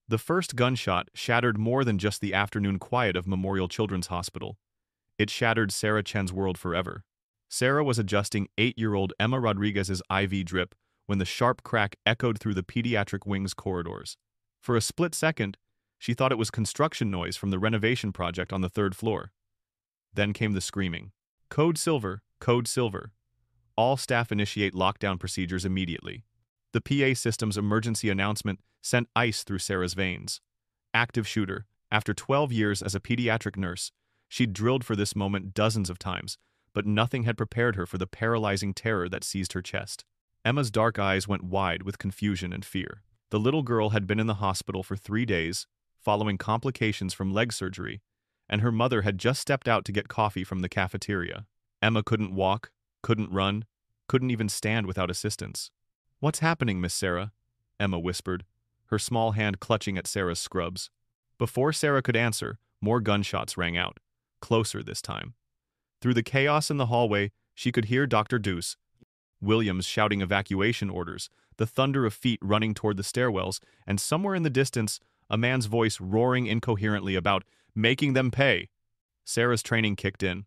The first gunshot shattered more than just the afternoon quiet of Memorial Children's Hospital. It shattered Sarah Chen's world forever. Sarah was adjusting 8-year-old Emma Rodriguez's IV drip when the sharp crack echoed through the pediatric wing's corridors. For a split second, she thought it was construction noise from the renovation project on the third floor. Then came the screaming. Code Silver, Code Silver. All staff initiate lockdown procedures immediately. The PA system's emergency announcement sent ice through Sarah's veins. Active shooter. After 12 years as a pediatric nurse, she'd drilled for this moment dozens of times, but nothing had prepared her for the paralyzing terror that seized her chest. Emma's dark eyes went wide with confusion and fear. The little girl had been in the hospital for 3 days, following complications from leg surgery, and her mother had just stepped out to get coffee from the cafeteria. Emma couldn't walk, couldn't run, couldn't even stand without assistance. "What's happening, Miss Sarah?" Emma whispered, her small hand clutching at Sarah's scrubs. Before Sarah could answer, more gunshots rang out, closer this time. Through the chaos in the hallway, she could hear Dr. Deuce Williams shouting evacuation orders, the thunder of feet running toward the stairwells, and somewhere in the distance, a man's voice roaring incoherently about making them pay. Sarah's training kicked in.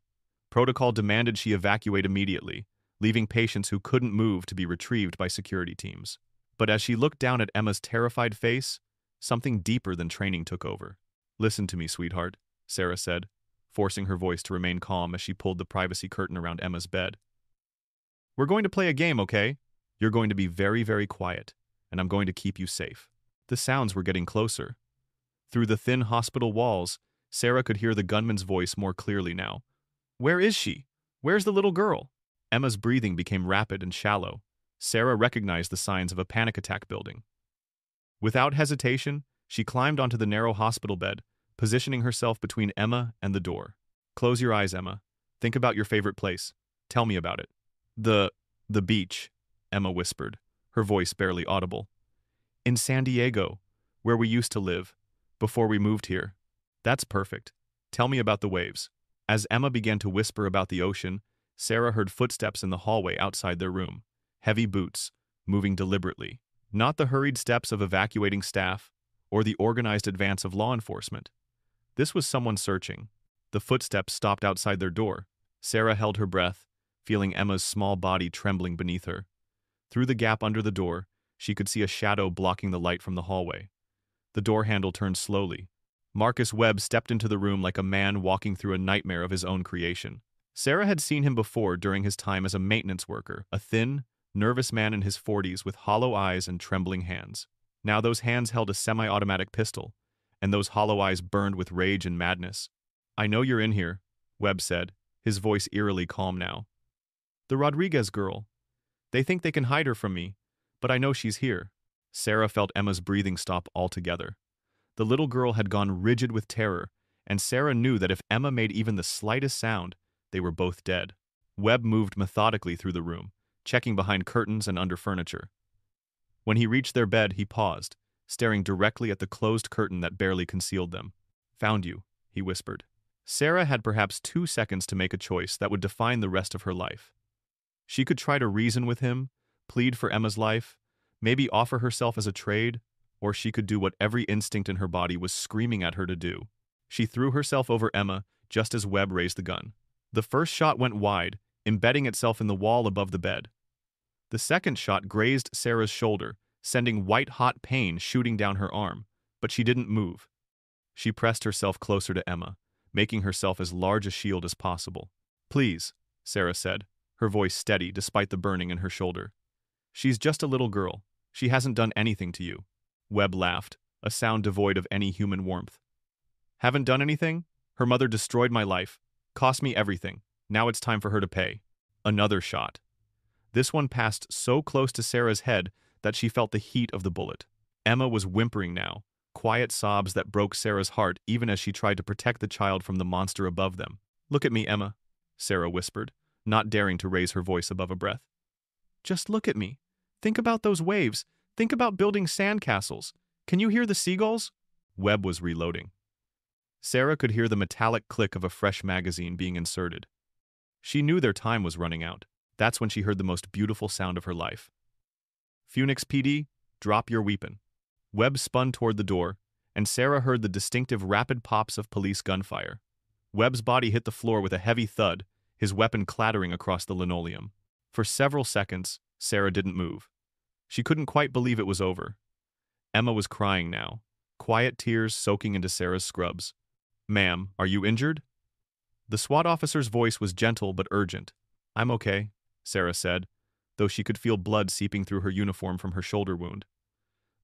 Protocol demanded she evacuate immediately, leaving patients who couldn't move to be retrieved by security teams. But as she looked down at Emma's terrified face, something deeper than training took over. "Listen to me, sweetheart," Sarah said, forcing her voice to remain calm as she pulled the privacy curtain around Emma's bed. "We're going to play a game, okay? You're going to be very, very quiet, and I'm going to keep you safe." The sounds were getting closer. Through the thin hospital walls, Sarah could hear the gunman's voice more clearly now. "Where is she? Where's the little girl?" Emma's breathing became rapid and shallow. Sarah recognized the signs of a panic attack building. Without hesitation, she climbed onto the narrow hospital bed, positioning herself between Emma and the door. "Close your eyes, Emma. Think about your favorite place. Tell me about it." The beach," Emma whispered, her voice barely audible. "In San Diego, where we used to live, before we moved here." "That's perfect. Tell me about the waves." As Emma began to whisper about the ocean, Sarah heard footsteps in the hallway outside their room. Heavy boots, moving deliberately. Not the hurried steps of evacuating staff, or the organized advance of law enforcement. This was someone searching. The footsteps stopped outside their door. Sarah held her breath, feeling Emma's small body trembling beneath her. Through the gap under the door, she could see a shadow blocking the light from the hallway. The door handle turned slowly. Marcus Webb stepped into the room like a man walking through a nightmare of his own creation. Sarah had seen him before during his time as a maintenance worker, a thin, nervous man in his 40s with hollow eyes and trembling hands. Now those hands held a semi-automatic pistol, and those hollow eyes burned with rage and madness. "I know you're in here," Webb said, his voice eerily calm now. "The Rodriguez girl. They think they can hide her from me, but I know she's here." Sarah felt Emma's breathing stop altogether. The little girl had gone rigid with terror, and Sarah knew that if Emma made even the slightest sound, they were both dead. Webb moved methodically through the room, checking behind curtains and under furniture. When he reached their bed, he paused, staring directly at the closed curtain that barely concealed them. "Found you," he whispered. Sarah had perhaps 2 seconds to make a choice that would define the rest of her life. She could try to reason with him, plead for Emma's life, maybe offer herself as a trade, or she could do what every instinct in her body was screaming at her to do. She threw herself over Emma just as Webb raised the gun. The first shot went wide, embedding itself in the wall above the bed. The second shot grazed Sarah's shoulder, sending white-hot pain shooting down her arm, but she didn't move. She pressed herself closer to Emma, making herself as large a shield as possible. "Please," Sarah said, her voice steady despite the burning in her shoulder. "She's just a little girl. She hasn't done anything to you." Webb laughed, a sound devoid of any human warmth. "Haven't done anything? Her mother destroyed my life, cost me everything. Now it's time for her to pay." Another shot. This one passed so close to Sarah's head that she felt the heat of the bullet. Emma was whimpering now, quiet sobs that broke Sarah's heart even as she tried to protect the child from the monster above them. "Look at me, Emma," Sarah whispered, not daring to raise her voice above a breath. "Just look at me. Think about those waves. Think about building sandcastles. Can you hear the seagulls?" Webb was reloading. Sarah could hear the metallic click of a fresh magazine being inserted. She knew their time was running out. That's when she heard the most beautiful sound of her life. "Phoenix PD, drop your weapon." Webb spun toward the door, and Sarah heard the distinctive rapid pops of police gunfire. Webb's body hit the floor with a heavy thud, his weapon clattering across the linoleum. For several seconds, Sarah didn't move. She couldn't quite believe it was over. Emma was crying now, quiet tears soaking into Sarah's scrubs. "Ma'am, are you injured?" The SWAT officer's voice was gentle but urgent. "I'm okay," Sarah said, though she could feel blood seeping through her uniform from her shoulder wound.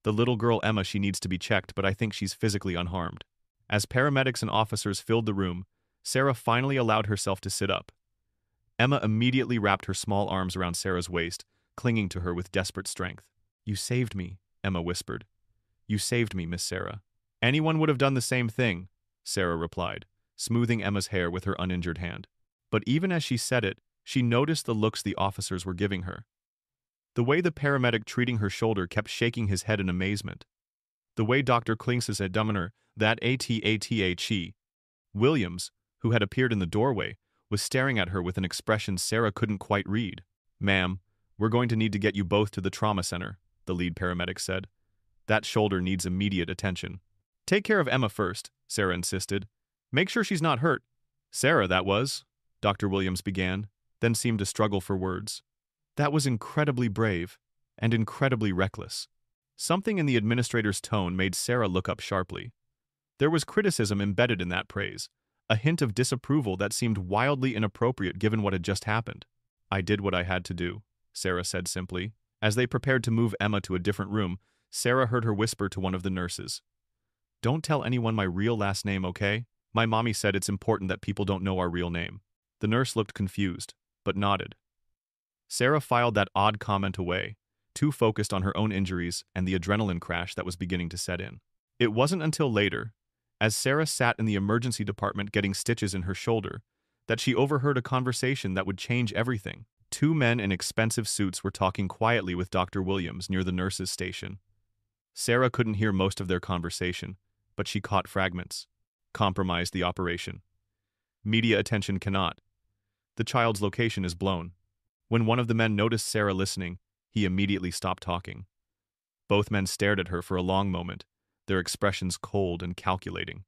"The little girl Emma, she needs to be checked, but I think she's physically unharmed." As paramedics and officers filled the room, Sarah finally allowed herself to sit up. Emma immediately wrapped her small arms around Sarah's waist, clinging to her with desperate strength. "You saved me," Emma whispered. "You saved me, Miss Sarah." "Anyone would have done the same thing," Sarah replied, smoothing Emma's hair with her uninjured hand. But even as she said it, she noticed the looks the officers were giving her. The way the paramedic treating her shoulder kept shaking his head in amazement. The way Dr. Klings's examiner, that ATATHE, Williams, who had appeared in the doorway, was staring at her with an expression Sarah couldn't quite read. "Ma'am, we're going to need to get you both to the trauma center," the lead paramedic said. "That shoulder needs immediate attention." "Take care of Emma first," Sarah insisted. "Make sure she's not hurt." "Sarah, that was," Dr. Williams began, then seemed to struggle for words. "That was incredibly brave and incredibly reckless." Something in the administrator's tone made Sarah look up sharply. There was criticism embedded in that praise, a hint of disapproval that seemed wildly inappropriate given what had just happened. "I did what I had to do," Sarah said simply. As they prepared to move Emma to a different room, Sarah heard her whisper to one of the nurses. "Don't tell anyone my real last name, okay? My mommy said it's important that people don't know our real name." The nurse looked confused, but nodded. Sarah filed that odd comment away, too focused on her own injuries and the adrenaline crash that was beginning to set in. It wasn't until later, as Sarah sat in the emergency department getting stitches in her shoulder, that she overheard a conversation that would change everything. Two men in expensive suits were talking quietly with Dr. Williams near the nurse's station. Sarah couldn't hear most of their conversation, but she caught fragments. "Compromised the operation. Media attention cannot. The child's location is blown." When one of the men noticed Sarah listening, he immediately stopped talking. Both men stared at her for a long moment, their expressions cold and calculating.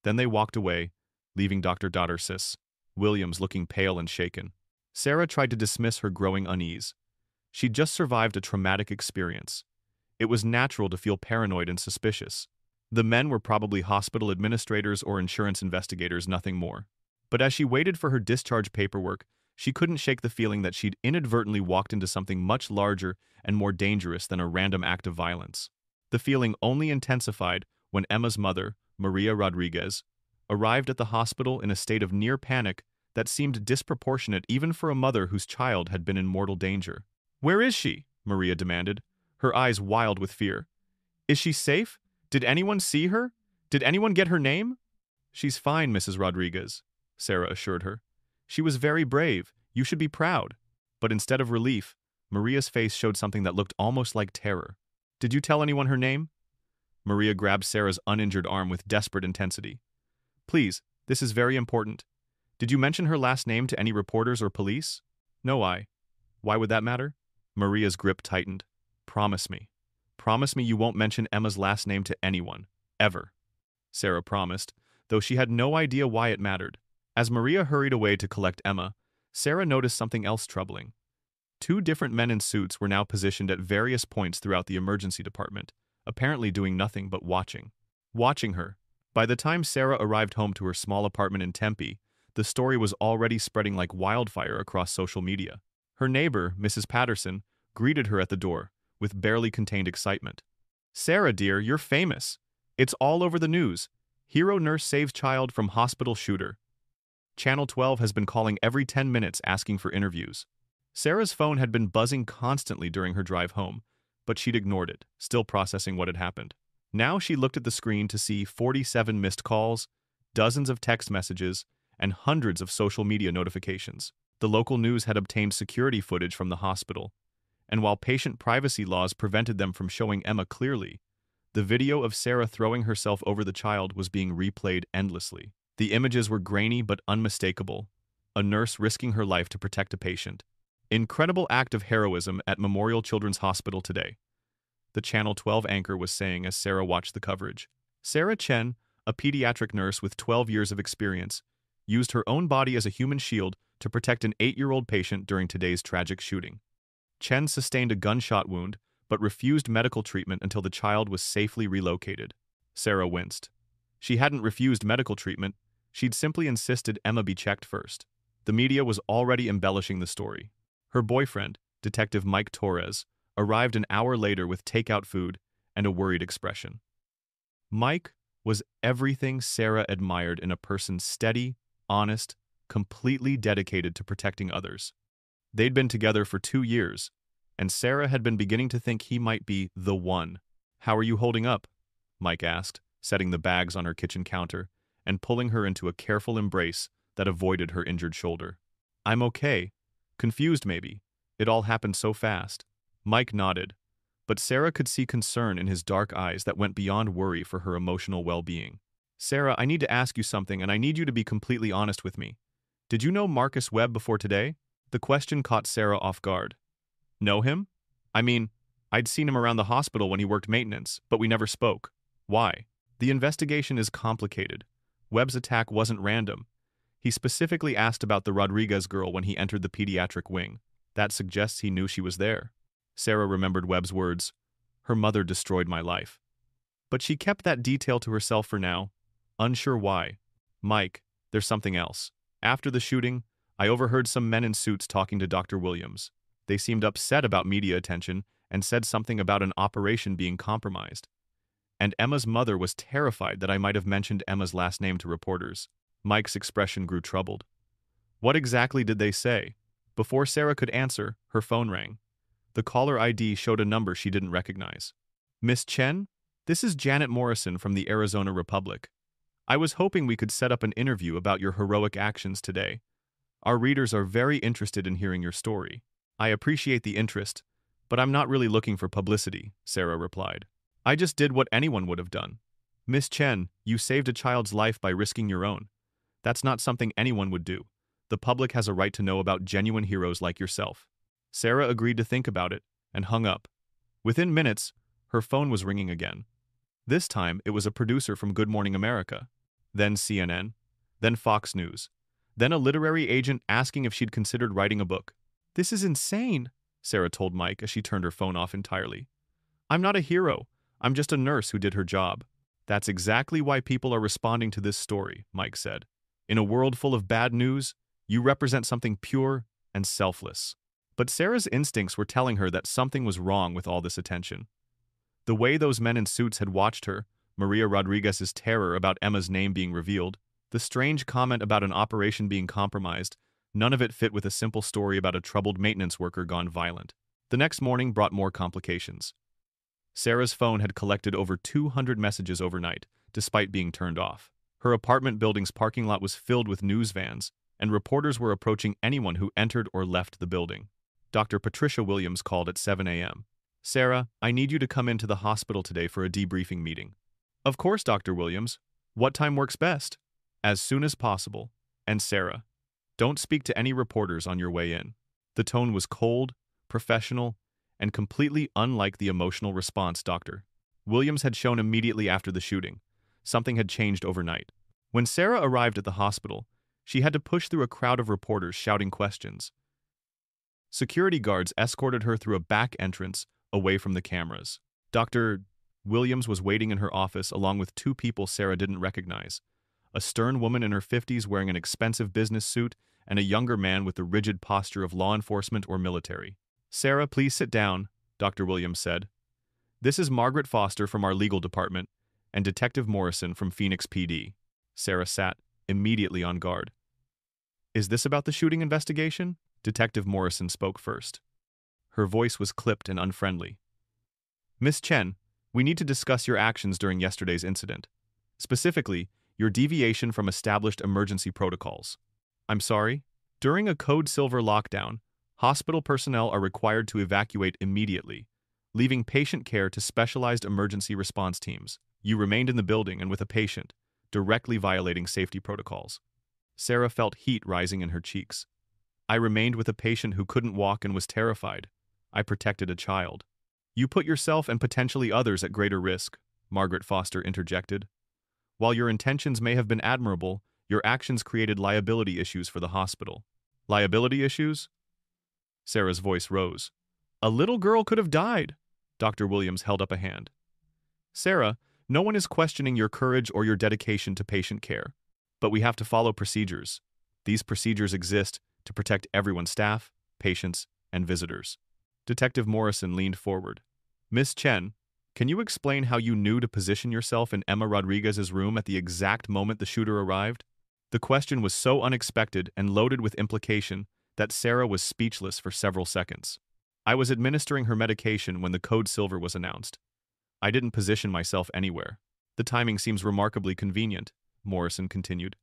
Then they walked away, leaving Dr. Dottersis, Williams looking pale and shaken. Sarah tried to dismiss her growing unease. She'd just survived a traumatic experience. It was natural to feel paranoid and suspicious. The men were probably hospital administrators or insurance investigators, nothing more. But as she waited for her discharge paperwork, she couldn't shake the feeling that she'd inadvertently walked into something much larger and more dangerous than a random act of violence. The feeling only intensified when Emma's mother, Maria Rodriguez, arrived at the hospital in a state of near panic that seemed disproportionate even for a mother whose child had been in mortal danger. "Where is she?" Maria demanded, her eyes wild with fear. "Is she safe? Did anyone see her? Did anyone get her name?" "She's fine, Mrs. Rodriguez," Sarah assured her. "She was very brave. You should be proud." But instead of relief, Maria's face showed something that looked almost like terror. "Did you tell anyone her name?" Maria grabbed Sarah's uninjured arm with desperate intensity. "Please, this is very important. Did you mention her last name to any reporters or police?" "No, Why would that matter?" Maria's grip tightened. "Promise me. Promise me you won't mention Emma's last name to anyone. Ever." Sarah promised, though she had no idea why it mattered. As Maria hurried away to collect Emma, Sarah noticed something else troubling. Two different men in suits were now positioned at various points throughout the emergency department, apparently doing nothing but watching. Watching her. By the time Sarah arrived home to her small apartment in Tempe, the story was already spreading like wildfire across social media. Her neighbor, Mrs. Patterson, greeted her at the door, with barely contained excitement. "Sarah, dear, you're famous. It's all over the news. Hero nurse saves child from hospital shooter. Channel 12 has been calling every 10 minutes asking for interviews." Sarah's phone had been buzzing constantly during her drive home, but she'd ignored it, still processing what had happened. Now she looked at the screen to see 47 missed calls, dozens of text messages, and hundreds of social media notifications. The local news had obtained security footage from the hospital, and while patient privacy laws prevented them from showing Emma clearly, the video of Sarah throwing herself over the child was being replayed endlessly. The images were grainy but unmistakable, a nurse risking her life to protect a patient. "Incredible act of heroism at Memorial Children's Hospital today," the Channel 12 anchor was saying as Sarah watched the coverage. Sarah Chen, a pediatric nurse with 12 years of experience, used her own body as a human shield to protect an 8-year-old patient during today's tragic shooting. Chen sustained a gunshot wound, but refused medical treatment until the child was safely relocated. Sarah winced. She hadn't refused medical treatment, she'd simply insisted Emma be checked first. The media was already embellishing the story. Her boyfriend, Detective Mike Torres, arrived an hour later with takeout food and a worried expression. Mike was everything Sarah admired in a person: steady, honest, completely dedicated to protecting others. They'd been together for 2 years, and Sarah had been beginning to think he might be the one. "How are you holding up?" Mike asked, setting the bags on her kitchen counter and pulling her into a careful embrace that avoided her injured shoulder. "I'm okay. Confused, maybe. It all happened so fast." Mike nodded, but Sarah could see concern in his dark eyes that went beyond worry for her emotional well-being. "Sarah, I need to ask you something, and I need you to be completely honest with me. Did you know Marcus Webb before today?" The question caught Sarah off guard. "Know him? I mean, I'd seen him around the hospital when he worked maintenance, but we never spoke. Why?" "The investigation is complicated. Webb's attack wasn't random. He specifically asked about the Rodriguez girl when he entered the pediatric wing. That suggests he knew she was there." Sarah remembered Webb's words. "Her mother destroyed my life." But she kept that detail to herself for now, unsure why. "Mike, there's something else. After the shooting, I overheard some men in suits talking to Dr. Williams. They seemed upset about media attention and said something about an operation being compromised. And Emma's mother was terrified that I might have mentioned Emma's last name to reporters." Mike's expression grew troubled. "What exactly did they say?" Before Sarah could answer, her phone rang. The caller ID showed a number she didn't recognize. "Miss Chen? This is Janet Morrison from the Arizona Republic. I was hoping we could set up an interview about your heroic actions today. Our readers are very interested in hearing your story." "I appreciate the interest, but I'm not really looking for publicity," Sarah replied. "I just did what anyone would have done." "Miss Chen, you saved a child's life by risking your own. That's not something anyone would do. The public has a right to know about genuine heroes like yourself." Sarah agreed to think about it and hung up. Within minutes, her phone was ringing again. This time, it was a producer from Good Morning America, then CNN, then Fox News, then a literary agent asking if she'd considered writing a book. "This is insane," Sarah told Mike as she turned her phone off entirely. "I'm not a hero. I'm just a nurse who did her job." "That's exactly why people are responding to this story," Mike said. "In a world full of bad news, you represent something pure and selfless." But Sarah's instincts were telling her that something was wrong with all this attention. The way those men in suits had watched her, Maria Rodriguez's terror about Emma's name being revealed, the strange comment about an operation being compromised, none of it fit with a simple story about a troubled maintenance worker gone violent. The next morning brought more complications. Sarah's phone had collected over 200 messages overnight, despite being turned off. Her apartment building's parking lot was filled with news vans, and reporters were approaching anyone who entered or left the building. Dr. Patricia Williams called at 7 a.m. "Sarah, I need you to come into the hospital today for a debriefing meeting." "Of course, Dr. Williams. What time works best?" "As soon as possible. And Sarah, don't speak to any reporters on your way in." The tone was cold, professional, and completely unlike the emotional response Dr. Williams had shown immediately after the shooting. Something had changed overnight. When Sarah arrived at the hospital, she had to push through a crowd of reporters shouting questions. Security guards escorted her through a back entrance, away from the cameras. Dr. Williams was waiting in her office along with 2 people Sarah didn't recognize: a stern woman in her 50s wearing an expensive business suit, and a younger man with the rigid posture of law enforcement or military. "Sarah, please sit down," Dr. Williams said. "This is Margaret Foster from our legal department, and Detective Morrison from Phoenix PD." Sarah sat, immediately on guard. "Is this about the shooting investigation?" Detective Morrison spoke first. Her voice was clipped and unfriendly. "Miss Chen, we need to discuss your actions during yesterday's incident. Specifically, your deviation from established emergency protocols." "I'm sorry?" "During a Code Silver lockdown, hospital personnel are required to evacuate immediately, leaving patient care to specialized emergency response teams. You remained in the building and with a patient, directly violating safety protocols." Sarah felt heat rising in her cheeks. "I remained with a patient who couldn't walk and was terrified. I protected a child." "You put yourself and potentially others at greater risk," Margaret Foster interjected. While your intentions may have been admirable, your actions created liability issues for the hospital. Liability issues? Sarah's voice rose. A little girl could have died. Dr. Williams held up a hand. Sarah, no one is questioning your courage or your dedication to patient care. But we have to follow procedures. These procedures exist to protect everyone's staff, patients, and visitors. Detective Morrison leaned forward. Miss Chen, can you explain how you knew to position yourself in Emma Rodriguez's room at the exact moment the shooter arrived? The question was so unexpected and loaded with implication that Sarah was speechless for several seconds. I was administering her medication when the code silver was announced. I didn't position myself anywhere. The timing seems remarkably convenient, Morrison continued.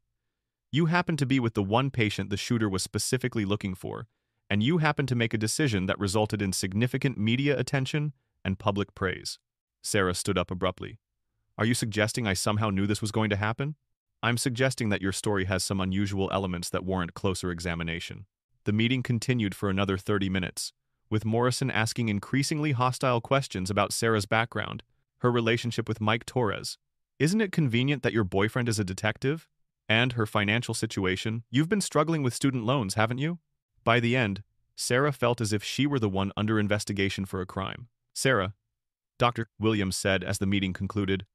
You happened to be with the one patient the shooter was specifically looking for, and you happened to make a decision that resulted in significant media attention and public praise. Sarah stood up abruptly. Are you suggesting I somehow knew this was going to happen? I'm suggesting that your story has some unusual elements that warrant closer examination. The meeting continued for another 30 minutes, with Morrison asking increasingly hostile questions about Sarah's background, her relationship with Mike Torres. Isn't it convenient that your boyfriend is a detective? And her financial situation? You've been struggling with student loans, haven't you? By the end, Sarah felt as if she were the one under investigation for a crime. Sarah, Dr. Williams said as the meeting concluded,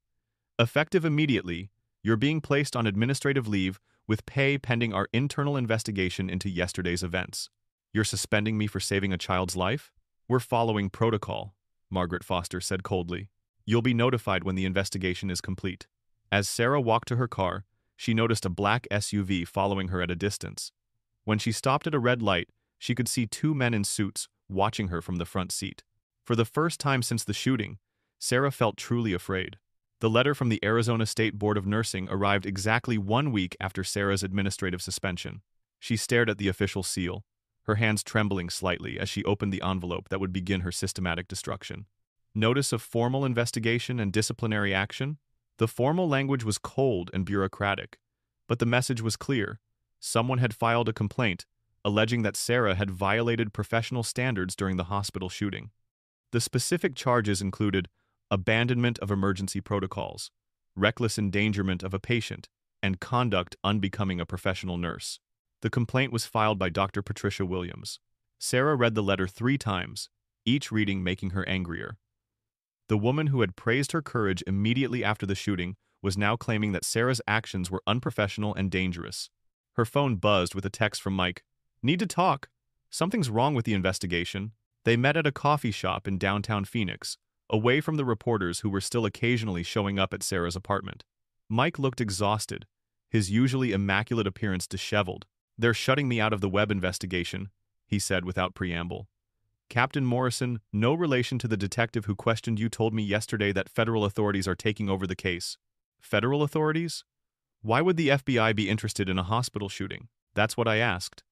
effective immediately, you're being placed on administrative leave with pay pending our internal investigation into yesterday's events. You're suspending me for saving a child's life? We're following protocol, Margaret Foster said coldly. You'll be notified when the investigation is complete. As Sarah walked to her car, she noticed a black SUV following her at a distance. When she stopped at a red light, she could see two men in suits watching her from the front seat. For the first time since the shooting, Sarah felt truly afraid. The letter from the Arizona State Board of Nursing arrived exactly 1 week after Sarah's administrative suspension. She stared at the official seal, her hands trembling slightly as she opened the envelope that would begin her systematic destruction. Notice of formal investigation and disciplinary action? The formal language was cold and bureaucratic, but the message was clear. Someone had filed a complaint, alleging that Sarah had violated professional standards during the hospital shooting. The specific charges included abandonment of emergency protocols, reckless endangerment of a patient, and conduct unbecoming a professional nurse. The complaint was filed by Dr. Patricia Williams. Sarah read the letter 3 times, each reading making her angrier. The woman who had praised her courage immediately after the shooting was now claiming that Sarah's actions were unprofessional and dangerous. Her phone buzzed with a text from Mike. Need to talk. Something's wrong with the investigation. They met at a coffee shop in downtown Phoenix, away from the reporters who were still occasionally showing up at Sarah's apartment. Mike looked exhausted, his usually immaculate appearance disheveled. They're shutting me out of the web investigation, he said without preamble. Captain Morrison, no relation to the detective who questioned you, told me yesterday that federal authorities are taking over the case. Federal authorities? Why would the FBI be interested in a hospital shooting? That's what I asked.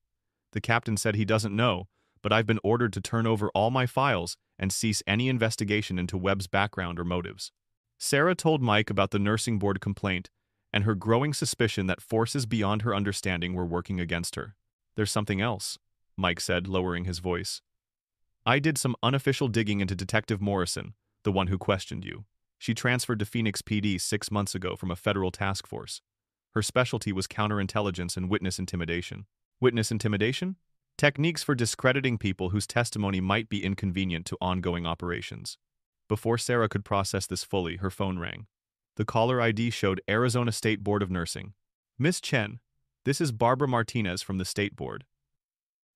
The captain said he doesn't know, but I've been ordered to turn over all my files and cease any investigation into Webb's background or motives. Sarah told Mike about the nursing board complaint and her growing suspicion that forces beyond her understanding were working against her. There's something else, Mike said, lowering his voice. I did some unofficial digging into Detective Morrison, the one who questioned you. She transferred to Phoenix PD 6 months ago from a federal task force. Her specialty was counterintelligence and witness intimidation. Witness intimidation? Techniques for discrediting people whose testimony might be inconvenient to ongoing operations. Before Sarah could process this fully, her phone rang. The caller ID showed Arizona State Board of Nursing. Miss Chen, this is Barbara Martinez from the State Board.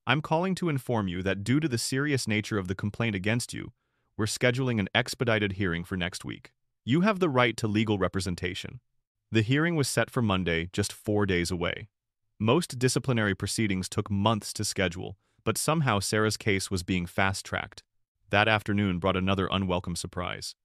I'm calling to inform you that due to the serious nature of the complaint against you, we're scheduling an expedited hearing for next week. You have the right to legal representation. The hearing was set for Monday, just 4 days away. Most disciplinary proceedings took months to schedule, but somehow Sarah's case was being fast-tracked. That afternoon brought another unwelcome surprise.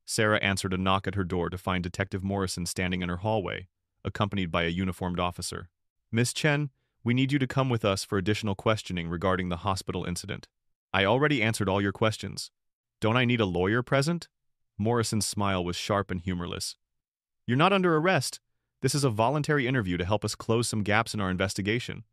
Sarah answered a knock at her door to find Detective Morrison standing in her hallway, accompanied by a uniformed officer. Miss Chen, we need you to come with us for additional questioning regarding the hospital incident. I already answered all your questions. Don't I need a lawyer present? Morrison's smile was sharp and humorless. You're not under arrest. This is a voluntary interview to help us close some gaps in our investigation.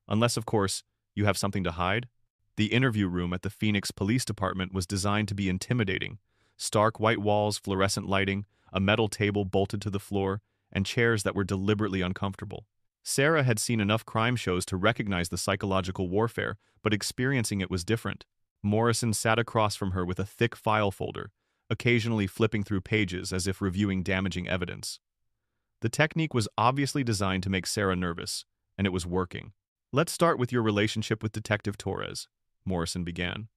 Unless, of course, you have something to hide. The interview room at the Phoenix Police Department was designed to be intimidating. Stark white walls, fluorescent lighting, a metal table bolted to the floor, and chairs that were deliberately uncomfortable. Sarah had seen enough crime shows to recognize the psychological warfare, but experiencing it was different. Morrison sat across from her with a thick file folder, occasionally flipping through pages as if reviewing damaging evidence. The technique was obviously designed to make Sarah nervous, and it was working. "Let's start with your relationship with Detective Torres," Morrison began.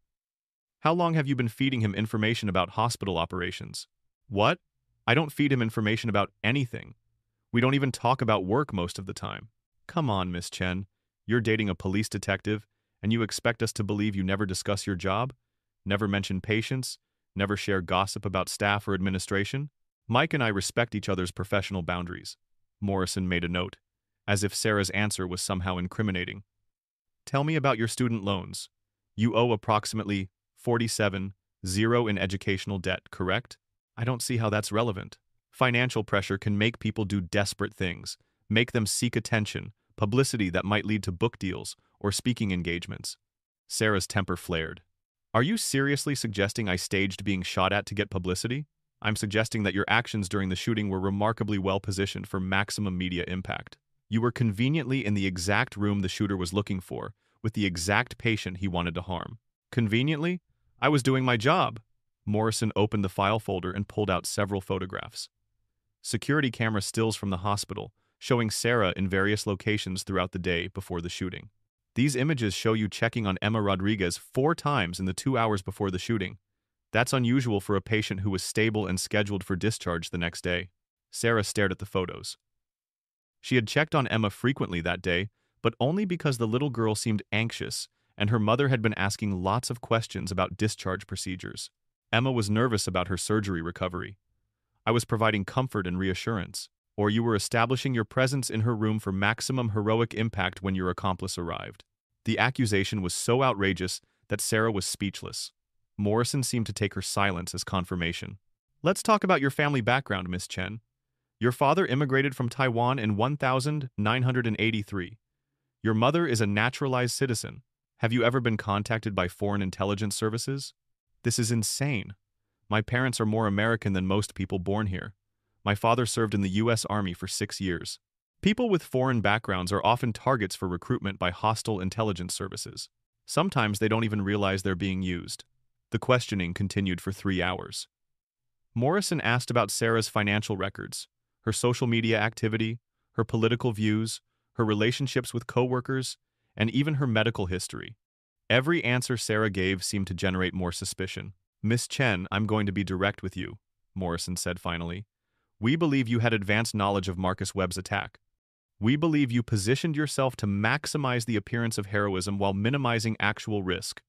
"How long have you been feeding him information about hospital operations?" "What? I don't feed him information about anything. We don't even talk about work most of the time." "Come on, Miss Chen. You're dating a police detective, and you expect us to believe you never discuss your job? Never mention patients? Never share gossip about staff or administration?" "Mike and I respect each other's professional boundaries," Morrison made a note, as if Sarah's answer was somehow incriminating. "Tell me about your student loans. You owe approximately 47,000 in educational debt, correct?" "I don't see how that's relevant." "Financial pressure can make people do desperate things, make them seek attention, publicity that might lead to book deals or speaking engagements." Sarah's temper flared. "Are you seriously suggesting I staged being shot at to get publicity? I'm suggesting that your actions during the shooting were remarkably well positioned for maximum media impact. You were conveniently in the exact room the shooter was looking for, with the exact patient he wanted to harm." "Conveniently? I was doing my job." Morrison opened the file folder and pulled out several photographs. Security camera stills from the hospital, showing Sarah in various locations throughout the day before the shooting. "These images show you checking on Emma Rodriguez 4 times in the 2 hours before the shooting. That's unusual for a patient who was stable and scheduled for discharge the next day." Sarah stared at the photos. She had checked on Emma frequently that day, but only because the little girl seemed anxious and her mother had been asking lots of questions about discharge procedures. Emma was nervous about her surgery recovery. "I was providing comfort and reassurance." "Or you were establishing your presence in her room for maximum heroic impact when your accomplice arrived." The accusation was so outrageous that Sarah was speechless. Morrison seemed to take her silence as confirmation. "Let's talk about your family background, Miss Chen. Your father immigrated from Taiwan in 1983. Your mother is a naturalized citizen. Have you ever been contacted by foreign intelligence services?" "This is insane. My parents are more American than most people born here. My father served in the U.S. Army for 6 years. People with foreign backgrounds are often targets for recruitment by hostile intelligence services. Sometimes they don't even realize they're being used." The questioning continued for 3 hours. Morrison asked about Sarah's financial records, her social media activity, her political views, her relationships with coworkers, and even her medical history. Every answer Sarah gave seemed to generate more suspicion. "Miss Chen, I'm going to be direct with you," Morrison said finally. "We believe you had advanced knowledge of Marcus Webb's attack. We believe you positioned yourself to maximize the appearance of heroism while minimizing actual risk.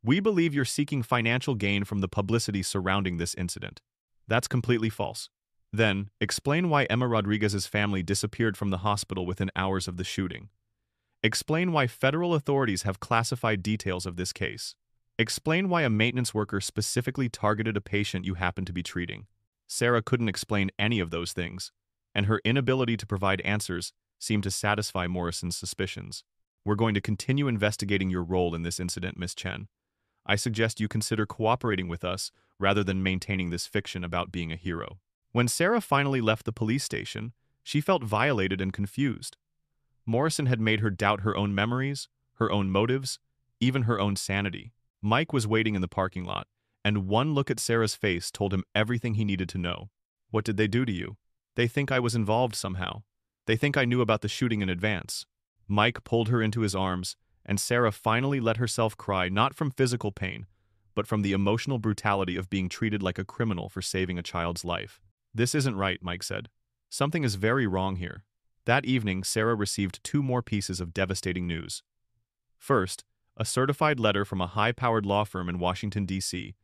We believe you're seeking financial gain from the publicity surrounding this incident." "That's completely false." "Then, explain why Emma Rodriguez's family disappeared from the hospital within hours of the shooting. Explain why federal authorities have classified details of this case. Explain why a maintenance worker specifically targeted a patient you happened to be treating." Sarah couldn't explain any of those things, and her inability to provide answers seemed to satisfy Morrison's suspicions. "We're going to continue investigating your role in this incident, Miss Chen. I suggest you consider cooperating with us rather than maintaining this fiction about being a hero." When Sarah finally left the police station, she felt violated and confused. Morrison had made her doubt her own memories, her own motives, even her own sanity. Mike was waiting in the parking lot, and one look at Sarah's face told him everything he needed to know. "What did they do to you?" "They think I was involved somehow. They think I knew about the shooting in advance." Mike pulled her into his arms, and Sarah finally let herself cry not from physical pain, but from the emotional brutality of being treated like a criminal for saving a child's life. "This isn't right," Mike said. "Something is very wrong here." That evening, Sarah received 2 more pieces of devastating news. First, a certified letter from a high-powered law firm in Washington, D.C.,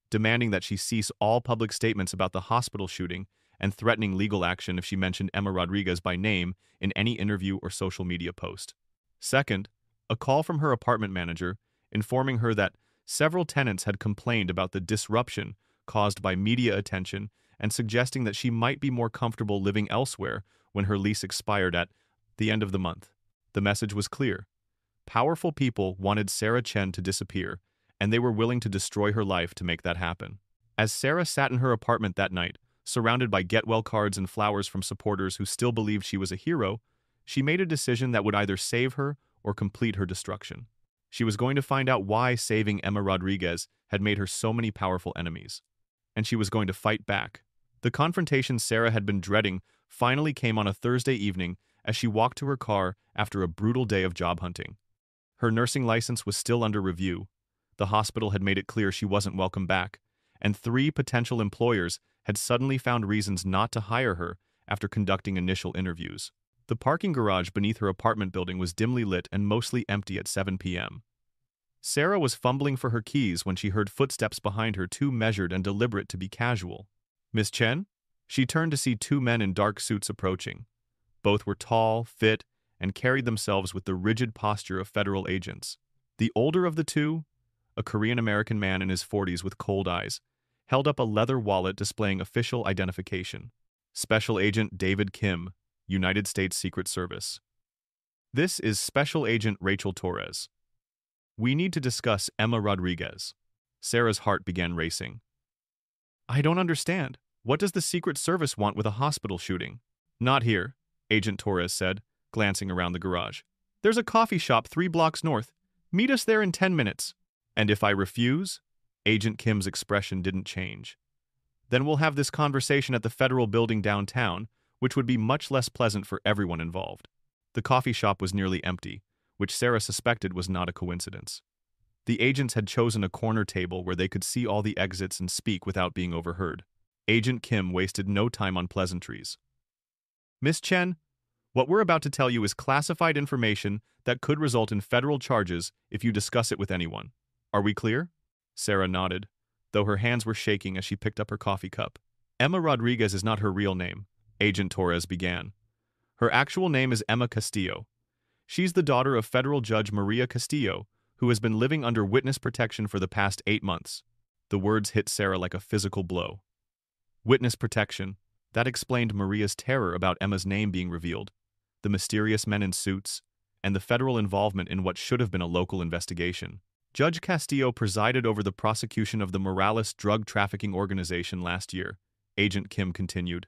demanding that she cease all public statements about the hospital shooting and threatening legal action if she mentioned Emma Rodriguez by name in any interview or social media post. Second, a call from her apartment manager informing her that several tenants had complained about the disruption caused by media attention and suggesting that she might be more comfortable living elsewhere when her lease expired at the end of the month. The message was clear. Powerful people wanted Sarah Chen to disappear, and they were willing to destroy her life to make that happen. As Sarah sat in her apartment that night, Surrounded by get-well cards and flowers from supporters who still believed she was a hero, she made a decision that would either save her or complete her destruction. She was going to find out why saving Emma Rodriguez had made her so many powerful enemies. And she was going to fight back. The confrontation Sarah had been dreading finally came on a Thursday evening as she walked to her car after a brutal day of job hunting. Her nursing license was still under review. The hospital had made it clear she wasn't welcome back, and 3 potential employers had suddenly found reasons not to hire her after conducting initial interviews. The parking garage beneath her apartment building was dimly lit and mostly empty at 7 p.m. Sarah was fumbling for her keys when she heard footsteps behind her, too measured and deliberate to be casual. "Miss Chen?" She turned to see 2 men in dark suits approaching. Both were tall, fit, and carried themselves with the rigid posture of federal agents. The older of the 2, a Korean-American man in his 40s with cold eyes, held up a leather wallet displaying official identification. Special Agent David Kim, United States Secret Service. "This is Special Agent Rachel Torres. We need to discuss Emma Rodriguez." Sarah's heart began racing. "I don't understand. What does the Secret Service want with a hospital shooting?" "Not here," Agent Torres said, glancing around the garage. "There's a coffee shop 3 blocks north. Meet us there in 10 minutes. "And if I refuse?" Agent Kim's expression didn't change. "Then we'll have this conversation at the federal building downtown, which would be much less pleasant for everyone involved." The coffee shop was nearly empty, which Sarah suspected was not a coincidence. The agents had chosen a corner table where they could see all the exits and speak without being overheard. Agent Kim wasted no time on pleasantries. "Miss Chen, what we're about to tell you is classified information that could result in federal charges if you discuss it with anyone. Are we clear?" Sarah nodded, though her hands were shaking as she picked up her coffee cup. "Emma Rodriguez is not her real name," Agent Torres began. "Her actual name is Emma Castillo. She's the daughter of federal judge Maria Castillo, who has been living under witness protection for the past 8 months. The words hit Sarah like a physical blow. Witness protection. That explained Maria's terror about Emma's name being revealed, the mysterious men in suits, and the federal involvement in what should have been a local investigation. Judge Castillo presided over the prosecution of the Morales drug trafficking organization last year, Agent Kim continued.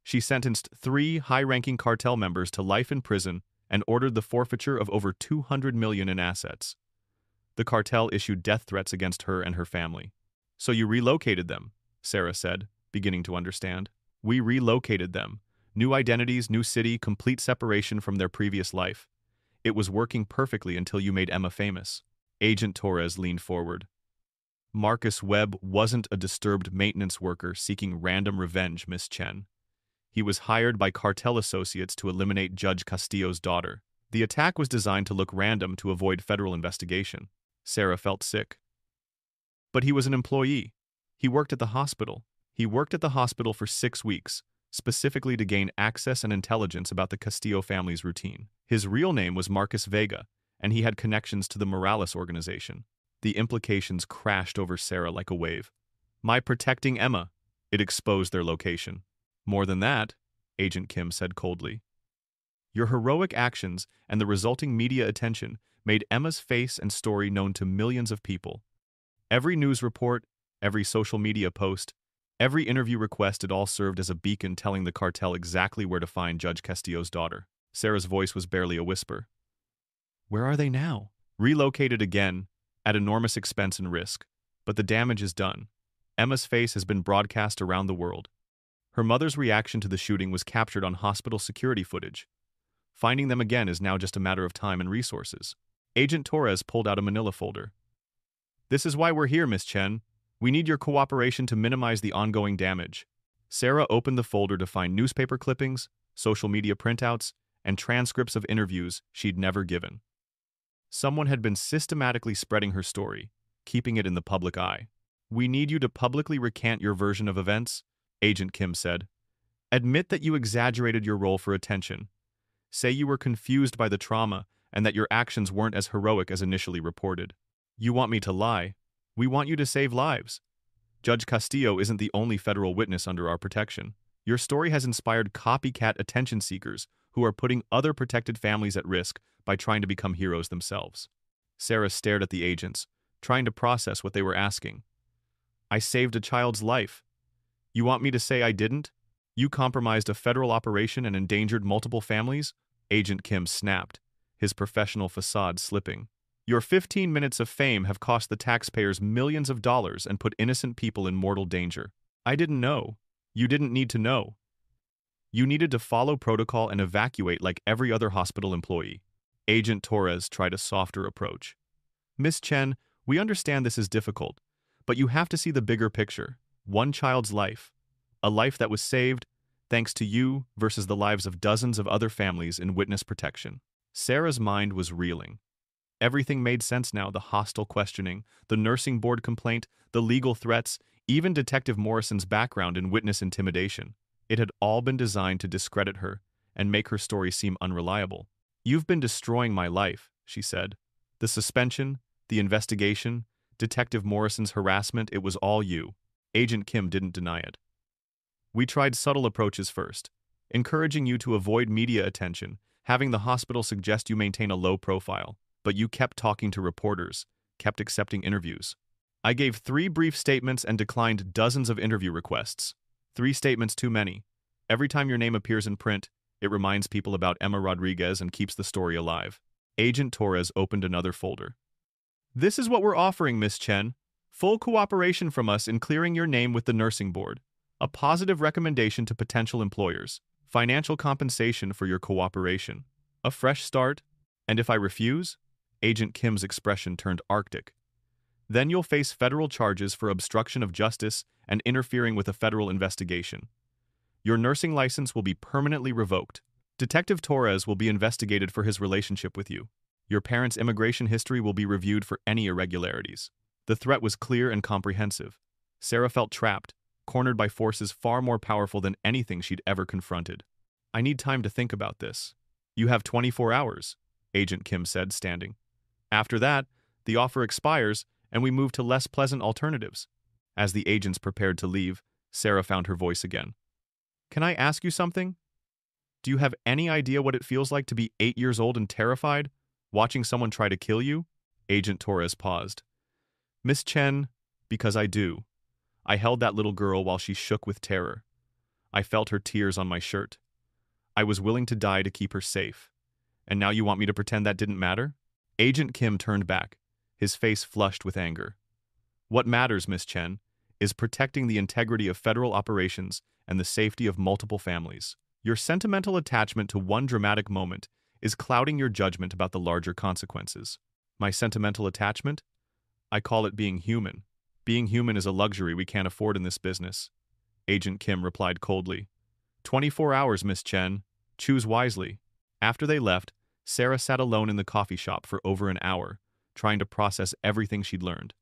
She sentenced 3 high-ranking cartel members to life in prison and ordered the forfeiture of over $200 million in assets. The cartel issued death threats against her and her family. "So you relocated them," Sarah said, beginning to understand. "We relocated them. New identities, new city, complete separation from their previous life. It was working perfectly until you made Emma famous." Agent Torres leaned forward. "Marcus Webb wasn't a disturbed maintenance worker seeking random revenge, Miss Chen. He was hired by cartel associates to eliminate Judge Castillo's daughter. The attack was designed to look random to avoid federal investigation." Sarah felt sick. "But he was an employee. He worked at the hospital. He worked at the hospital for 6 weeks, specifically to gain access and intelligence about the Castillo family's routine. His real name was Marcus Vega, and he had connections to the Morales organization." The implications crashed over Sarah like a wave. "My protecting Emma." It exposed their location. "More than that," Agent Kim said coldly. "Your heroic actions and the resulting media attention made Emma's face and story known to millions of people. Every news report, every social media post, every interview request, it all served as a beacon telling the cartel exactly where to find Judge Castillo's daughter." Sarah's voice was barely a whisper. "Where are they now?" "Relocated again, at enormous expense and risk. But the damage is done. Emma's face has been broadcast around the world. Her mother's reaction to the shooting was captured on hospital security footage. Finding them again is now just a matter of time and resources." Agent Torres pulled out a manila folder. "This is why we're here, Miss Chen. We need your cooperation to minimize the ongoing damage." Sarah opened the folder to find newspaper clippings, social media printouts, and transcripts of interviews she'd never given. Someone had been systematically spreading her story, keeping it in the public eye. "We need you to publicly recant your version of events," Agent Kim said. "Admit that you exaggerated your role for attention. Say you were confused by the trauma and that your actions weren't as heroic as initially reported. You want me to lie? We want you to save lives. Judge Castillo isn't the only federal witness under our protection. Your story has inspired copycat attention seekers who are putting other protected families at risk by trying to become heroes themselves." Sarah stared at the agents, trying to process what they were asking. "I saved a child's life. You want me to say I didn't? You compromised a federal operation and endangered multiple families? Agent Kim snapped, his professional facade slipping. Your 15 minutes of fame have cost the taxpayers millions of dollars and put innocent people in mortal danger. I didn't know. You didn't need to know. You needed to follow protocol and evacuate like every other hospital employee. Agent Torres tried a softer approach. Miss Chen, we understand this is difficult, but you have to see the bigger picture. One child's life. A life that was saved, thanks to you, versus the lives of dozens of other families in witness protection. Sarah's mind was reeling. Everything made sense now, the hostile questioning, the nursing board complaint, the legal threats, even Detective Morrison's background in witness intimidation. It had all been designed to discredit her and make her story seem unreliable. You've been destroying my life, she said. The suspension, the investigation, Detective Morrison's harassment, it was all you. Agent Kim didn't deny it. We tried subtle approaches first, encouraging you to avoid media attention, having the hospital suggest you maintain a low profile, but you kept talking to reporters, kept accepting interviews. I gave 3 brief statements and declined dozens of interview requests. 3 statements too many. Every time your name appears in print, it reminds people about Emma Rodriguez and keeps the story alive. Agent Torres opened another folder. This is what we're offering, Miss Chen. Full cooperation from us in clearing your name with the nursing board. A positive recommendation to potential employers. Financial compensation for your cooperation. A fresh start. And if I refuse? Agent Kim's expression turned arctic. Then you'll face federal charges for obstruction of justice and interfering with a federal investigation. Your nursing license will be permanently revoked. Detective Torres will be investigated for his relationship with you. Your parents' immigration history will be reviewed for any irregularities. The threat was clear and comprehensive. Sarah felt trapped, cornered by forces far more powerful than anything she'd ever confronted. I need time to think about this. You have 24 hours, Agent Kim said, standing. After that, the offer expires, and we move to less pleasant alternatives. As the agents prepared to leave, Sarah found her voice again. Can I ask you something? Do you have any idea what it feels like to be 8 years old and terrified, watching someone try to kill you? Agent Torres paused. Miss Chen, because I do. I held that little girl while she shook with terror. I felt her tears on my shirt. I was willing to die to keep her safe. And now you want me to pretend that didn't matter? Agent Kim turned back, his face flushed with anger. What matters, Miss Chen, is protecting the integrity of federal operations and the safety of multiple families. Your sentimental attachment to one dramatic moment is clouding your judgment about the larger consequences. My sentimental attachment? I call it being human. Being human is a luxury we can't afford in this business. Agent Kim replied coldly. 24 hours, Miss Chen. Choose wisely. After they left, Sarah sat alone in the coffee shop for over an hour, trying to process everything she'd learned.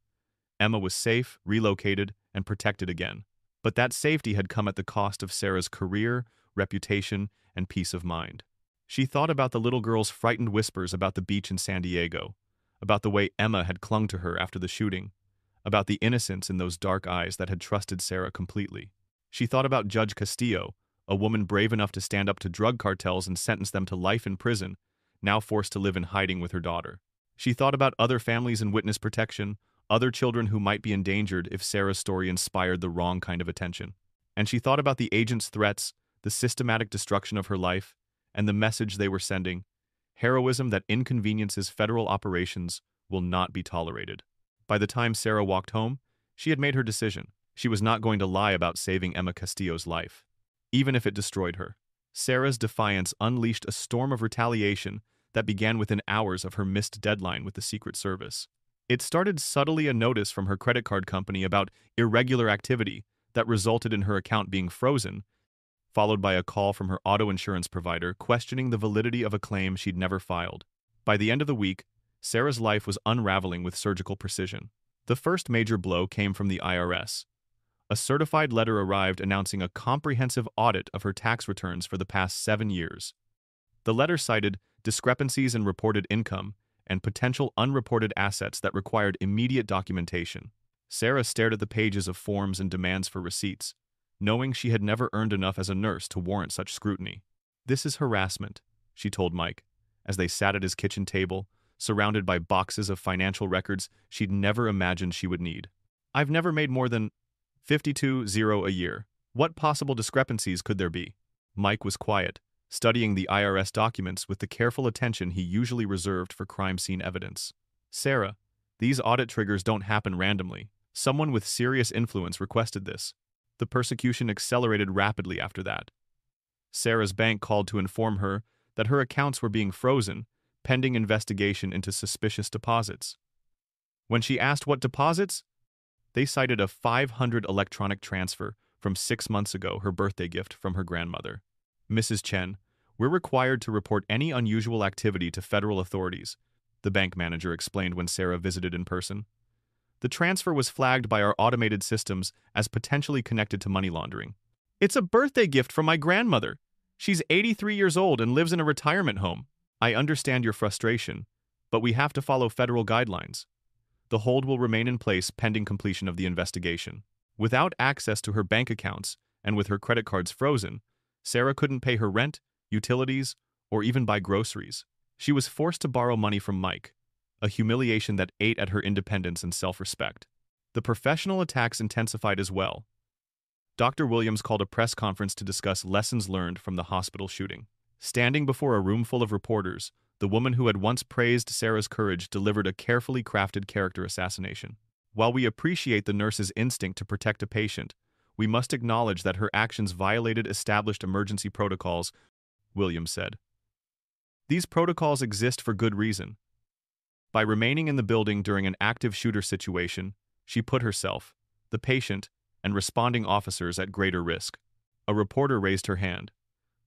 Emma was safe, relocated, and protected again. But that safety had come at the cost of Sarah's career, reputation, and peace of mind. She thought about the little girl's frightened whispers about the beach in San Diego, about the way Emma had clung to her after the shooting, about the innocence in those dark eyes that had trusted Sarah completely. She thought about Judge Castillo, a woman brave enough to stand up to drug cartels and sentence them to life in prison, now forced to live in hiding with her daughter. She thought about other families in witness protection, other children who might be endangered if Sarah's story inspired the wrong kind of attention. And she thought about the agents' threats, the systematic destruction of her life, and the message they were sending: heroism that inconveniences federal operations will not be tolerated. By the time Sarah walked home, she had made her decision. She was not going to lie about saving Emma Castillo's life, even if it destroyed her. Sarah's defiance unleashed a storm of retaliation that began within hours of her missed deadline with the Secret Service. It started subtly: a notice from her credit card company about irregular activity that resulted in her account being frozen, followed by a call from her auto insurance provider questioning the validity of a claim she'd never filed. By the end of the week, Sarah's life was unraveling with surgical precision. The first major blow came from the IRS. A certified letter arrived announcing a comprehensive audit of her tax returns for the past 7 years. The letter cited discrepancies in reported income and potential unreported assets that required immediate documentation. Sarah stared at the pages of forms and demands for receipts, knowing she had never earned enough as a nurse to warrant such scrutiny. This is harassment, she told Mike, as they sat at his kitchen table, surrounded by boxes of financial records she'd never imagined she would need. I've never made more than $52,000 a year, What possible discrepancies could there be? Mike was quiet, studying the IRS documents with the careful attention he usually reserved for crime scene evidence. Sarah, these audit triggers don't happen randomly. Someone with serious influence requested this. The persecution accelerated rapidly after that. Sarah's bank called to inform her that her accounts were being frozen, pending investigation into suspicious deposits. When she asked what deposits, they cited a 500 electronic transfer from 6 months ago, her birthday gift from her grandmother. Mrs. Chen, we're required to report any unusual activity to federal authorities, the bank manager explained when Sarah visited in person. The transfer was flagged by our automated systems as potentially connected to money laundering. It's a birthday gift from my grandmother. She's 83 years old and lives in a retirement home. I understand your frustration, but we have to follow federal guidelines. The hold will remain in place pending completion of the investigation. Without access to her bank accounts and with her credit cards frozen, Sarah couldn't pay her rent, utilities, or even buy groceries. She was forced to borrow money from Mike, a humiliation that ate at her independence and self-respect. The professional attacks intensified as well. Dr. Williams called a press conference to discuss lessons learned from the hospital shooting. Standing before a room full of reporters, the woman who had once praised Sarah's courage delivered a carefully crafted character assassination. While we appreciate the nurse's instinct to protect a patient, we must acknowledge that her actions violated established emergency protocols, Williams said. These protocols exist for good reason. By remaining in the building during an active shooter situation, she put herself, the patient, and responding officers at greater risk. A reporter raised her hand.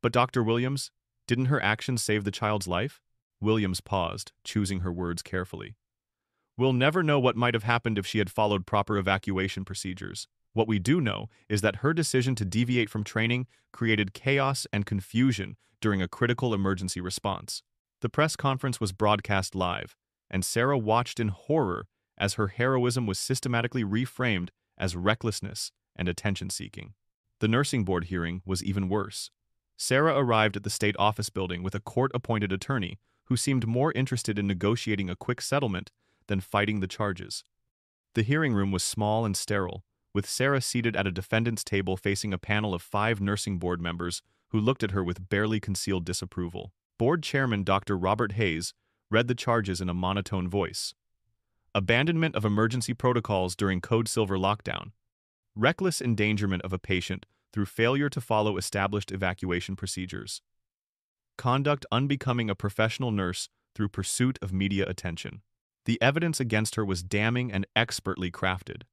But Dr. Williams, didn't her actions save the child's life? Williams paused, choosing her words carefully. We'll never know what might have happened if she had followed proper evacuation procedures. What we do know is that her decision to deviate from training created chaos and confusion during a critical emergency response. The press conference was broadcast live, and Sarah watched in horror as her heroism was systematically reframed as recklessness and attention-seeking. The nursing board hearing was even worse. Sarah arrived at the state office building with a court-appointed attorney who seemed more interested in negotiating a quick settlement than fighting the charges. The hearing room was small and sterile, with Sarah seated at a defendant's table facing a panel of 5 nursing board members who looked at her with barely concealed disapproval. Board chairman Dr. Robert Hayes read the charges in a monotone voice. Abandonment of emergency protocols during Code Silver lockdown. Reckless endangerment of a patient through failure to follow established evacuation procedures. Conduct unbecoming a professional nurse through pursuit of media attention. The evidence against her was damning and expertly crafted.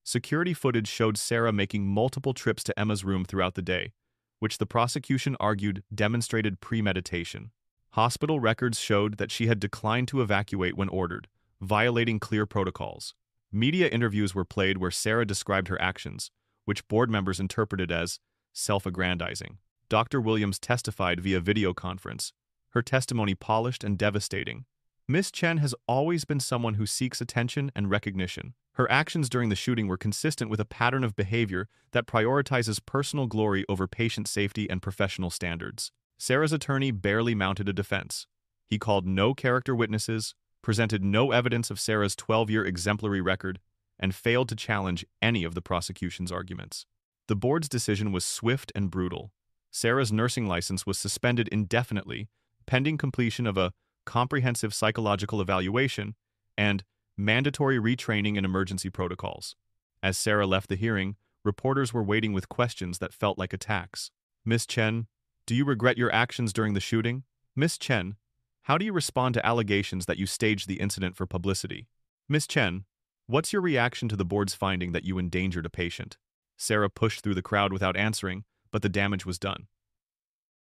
Security footage showed Sarah making multiple trips to Emma's room throughout the day, which the prosecution argued demonstrated premeditation. Hospital records showed that she had declined to evacuate when ordered, violating clear protocols. Media interviews were played where Sarah described her actions, which board members interpreted as self-aggrandizing. Dr. Williams testified via video conference, her testimony polished and devastating. Ms. Chen has always been someone who seeks attention and recognition. Her actions during the shooting were consistent with a pattern of behavior that prioritizes personal glory over patient safety and professional standards. Sarah's attorney barely mounted a defense. He called no character witnesses, presented no evidence of Sarah's 12-year exemplary record, and failed to challenge any of the prosecution's arguments. The board's decision was swift and brutal. Sarah's nursing license was suspended indefinitely, pending completion of a comprehensive psychological evaluation and mandatory retraining in emergency protocols. As Sarah left the hearing, reporters were waiting with questions that felt like attacks. Ms. Chen, do you regret your actions during the shooting? Ms. Chen, how do you respond to allegations that you staged the incident for publicity? Ms. Chen, what's your reaction to the board's finding that you endangered a patient? Sarah pushed through the crowd without answering, but the damage was done.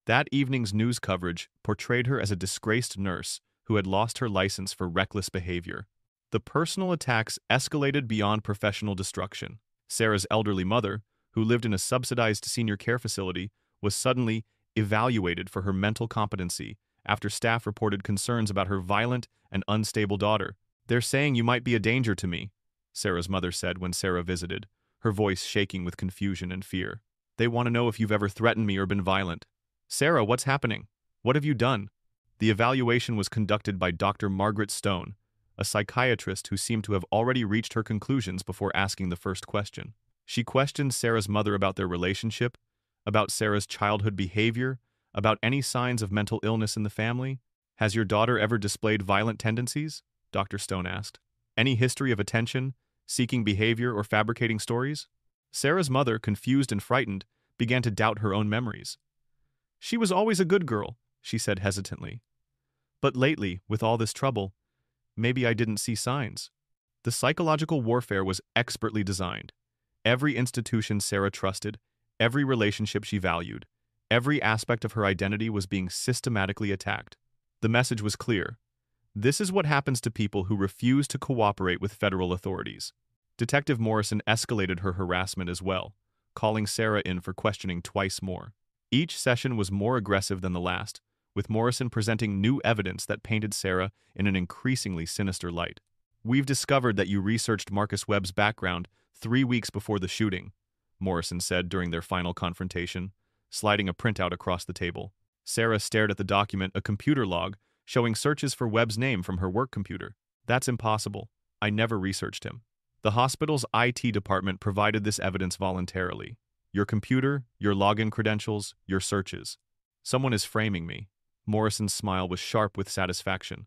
That evening's news coverage portrayed her as a disgraced nurse who had lost her license for reckless behavior. The personal attacks escalated beyond professional destruction. Sarah's elderly mother, who lived in a subsidized senior care facility, was suddenly evaluated for her mental competency after staff reported concerns about her violent and unstable daughter. "They're saying you might be a danger to me," Sarah's mother said when Sarah visited, her voice shaking with confusion and fear. "They want to know if you've ever threatened me or been violent." "Sarah, what's happening? What have you done?" The evaluation was conducted by Dr. Margaret Stone, a psychiatrist who seemed to have already reached her conclusions before asking the first question. She questioned Sarah's mother about their relationship, about Sarah's childhood behavior, about any signs of mental illness in the family. Has your daughter ever displayed violent tendencies? Dr. Stone asked. Any history of attention, seeking behavior, or fabricating stories? Sarah's mother, confused and frightened, began to doubt her own memories. She was always a good girl, she said hesitantly. But lately, with all this trouble, maybe I didn't see signs. The psychological warfare was expertly designed. Every institution Sarah trusted, every relationship she valued, every aspect of her identity was being systematically attacked. The message was clear. This is what happens to people who refuse to cooperate with federal authorities. Detective Morrison escalated her harassment as well, calling Sarah in for questioning twice more. Each session was more aggressive than the last, with Morrison presenting new evidence that painted Sarah in an increasingly sinister light. We've discovered that you researched Marcus Webb's background 3 weeks before the shooting, Morrison said during their final confrontation, sliding a printout across the table. Sarah stared at the document, a computer log, showing searches for Webb's name from her work computer. That's impossible. I never researched him. The hospital's IT department provided this evidence voluntarily. Your computer, your login credentials, your searches. Someone is framing me. Morrison's smile was sharp with satisfaction.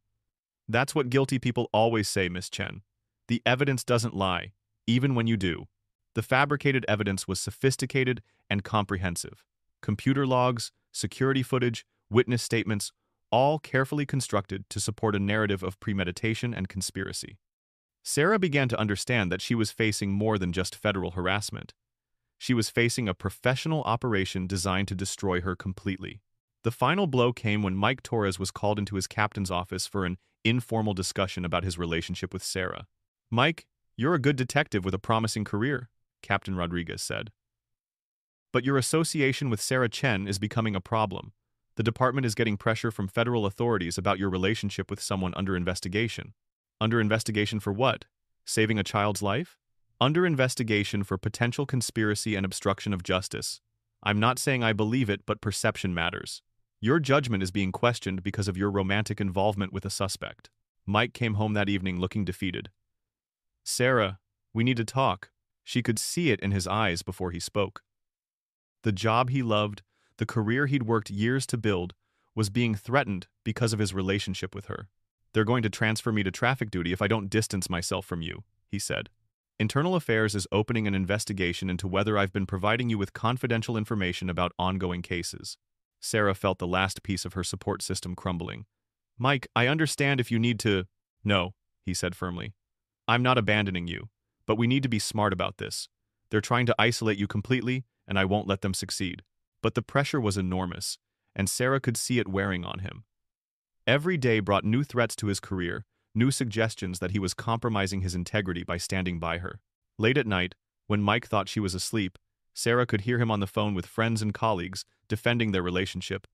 That's what guilty people always say, Miss Chen. The evidence doesn't lie, even when you do. The fabricated evidence was sophisticated and comprehensive. Computer logs, security footage, witness statements, all carefully constructed to support a narrative of premeditation and conspiracy. Sarah began to understand that she was facing more than just federal harassment. She was facing a professional operation designed to destroy her completely. The final blow came when Mike Torres was called into his captain's office for an informal discussion about his relationship with Sarah. "Mike, you're a good detective with a promising career," Captain Rodriguez said. "But your association with Sarah Chen is becoming a problem. The department is getting pressure from federal authorities about your relationship with someone under investigation." Under investigation for what? Saving a child's life? Under investigation for potential conspiracy and obstruction of justice. I'm not saying I believe it, but perception matters. Your judgment is being questioned because of your romantic involvement with a suspect. Mike came home that evening looking defeated. "Sarah, we need to talk." She could see it in his eyes before he spoke. The job he loved, the career he'd worked years to build, was being threatened because of his relationship with her. "They're going to transfer me to traffic duty if I don't distance myself from you," he said. "Internal Affairs is opening an investigation into whether I've been providing you with confidential information about ongoing cases." Sarah felt the last piece of her support system crumbling. "Mike, I understand if you need to—" "No," he said firmly. "I'm not abandoning you, but we need to be smart about this. They're trying to isolate you completely, and I won't let them succeed." But the pressure was enormous, and Sarah could see it wearing on him. Every day brought new threats to his career, new suggestions that he was compromising his integrity by standing by her. Late at night, when Mike thought she was asleep, Sarah could hear him on the phone with friends and colleagues, defending their relationship,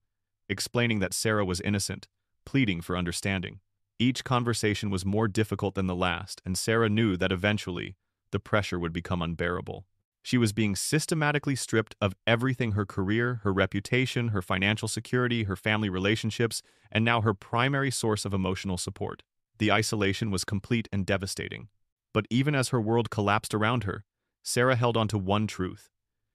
explaining that Sarah was innocent, pleading for understanding. Each conversation was more difficult than the last, and Sarah knew that eventually, the pressure would become unbearable. She was being systematically stripped of everything: her career, her reputation, her financial security, her family relationships, and now her primary source of emotional support. The isolation was complete and devastating. But even as her world collapsed around her, Sarah held on to one truth.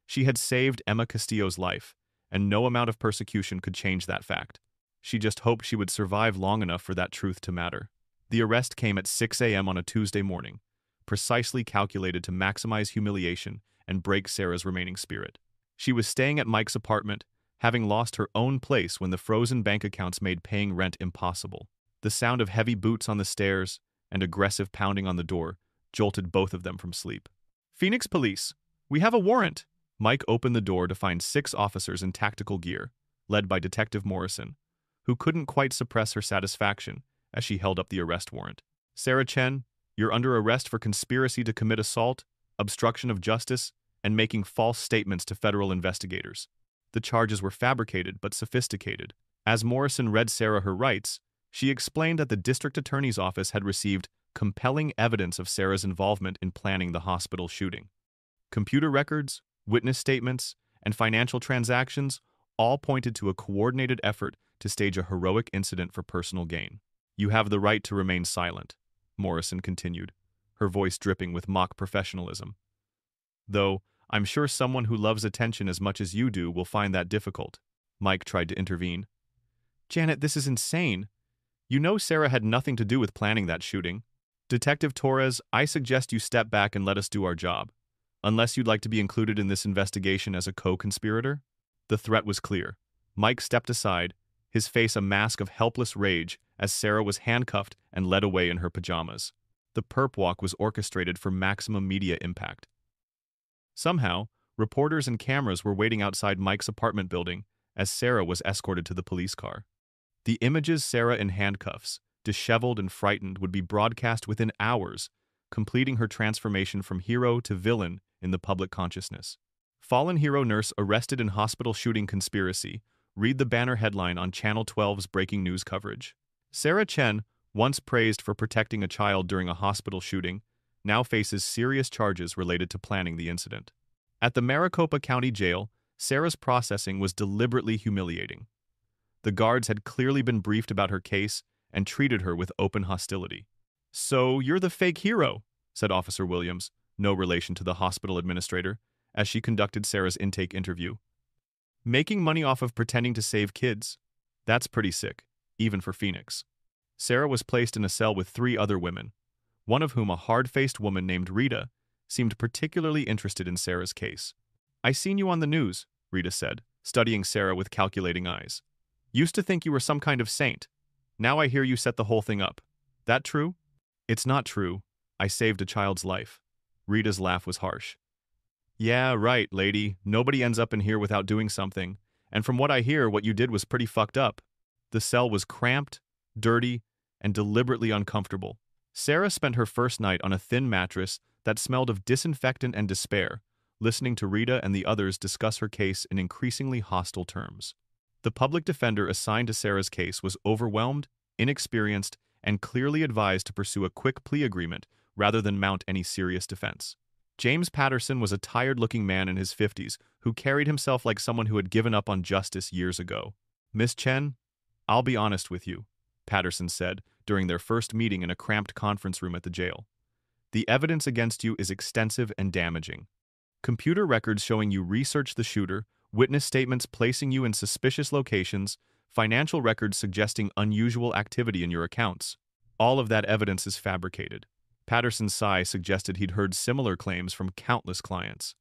She had saved Emma Castillo's life, and no amount of persecution could change that fact. She just hoped she would survive long enough for that truth to matter. The arrest came at 6 a.m. on a Tuesday morning, precisely calculated to maximize humiliation and break Sarah's remaining spirit. She was staying at Mike's apartment, having lost her own place when the frozen bank accounts made paying rent impossible. The sound of heavy boots on the stairs and aggressive pounding on the door jolted both of them from sleep. "Phoenix Police, we have a warrant!" Mike opened the door to find 6 officers in tactical gear, led by Detective Morrison, who couldn't quite suppress her satisfaction as she held up the arrest warrant. "Sarah Chen, you're under arrest for conspiracy to commit assault, obstruction of justice, and making false statements to federal investigators." The charges were fabricated but sophisticated. As Morrison read Sarah her rights, she explained that the district attorney's office had received compelling evidence of Sarah's involvement in planning the hospital shooting. Computer records, witness statements, and financial transactions all pointed to a coordinated effort to stage a heroic incident for personal gain. "You have the right to remain silent," Morrison continued, her voice dripping with mock professionalism. Though, I'm sure someone who loves attention as much as you do will find that difficult. Mike tried to intervene. Janet, this is insane. You know Sarah had nothing to do with planning that shooting. Detective Torres, I suggest you step back and let us do our job. Unless you'd like to be included in this investigation as a co-conspirator? The threat was clear. Mike stepped aside, his face a mask of helpless rage as Sarah was handcuffed and led away in her pajamas. The perp walk was orchestrated for maximum media impact. Somehow, reporters and cameras were waiting outside Mike's apartment building as Sarah was escorted to the police car. The images Sarah in handcuffs, disheveled and frightened, would be broadcast within hours, completing her transformation from hero to villain in the public consciousness. Fallen hero nurse arrested in hospital shooting conspiracy. Read the banner headline on Channel 12's breaking news coverage. Sarah Chen, once praised for protecting a child during a hospital shooting, now faces serious charges related to planning the incident. At the Maricopa County Jail, Sarah's processing was deliberately humiliating. The guards had clearly been briefed about her case and treated her with open hostility. "So you're the fake hero," said Officer Williams, no relation to the hospital administrator, as she conducted Sarah's intake interview. "Making money off of pretending to save kids? That's pretty sick, even for Phoenix." Sarah was placed in a cell with 3 other women, one of whom, a hard-faced woman named Rita, seemed particularly interested in Sarah's case. "I seen you on the news," Rita said, studying Sarah with calculating eyes. "Used to think you were some kind of saint. Now I hear you set the whole thing up. That true?" "It's not true. I saved a child's life." Rita's laugh was harsh. "Yeah, right, lady. Nobody ends up in here without doing something. And from what I hear, what you did was pretty fucked up." The cell was cramped, dirty, and deliberately uncomfortable. Sarah spent her first night on a thin mattress that smelled of disinfectant and despair, listening to Rita and the others discuss her case in increasingly hostile terms. The public defender assigned to Sarah's case was overwhelmed, inexperienced, and clearly advised to pursue a quick plea agreement rather than mount any serious defense. James Patterson was a tired-looking man in his 50s who carried himself like someone who had given up on justice years ago. "Miss Chen, I'll be honest with you," Patterson said during their first meeting in a cramped conference room at the jail. "The evidence against you is extensive and damaging. Computer records showing you researched the shooter, witness statements placing you in suspicious locations, financial records suggesting unusual activity in your accounts. All of that evidence is fabricated." Patterson's sigh suggested he'd heard similar claims from countless clients.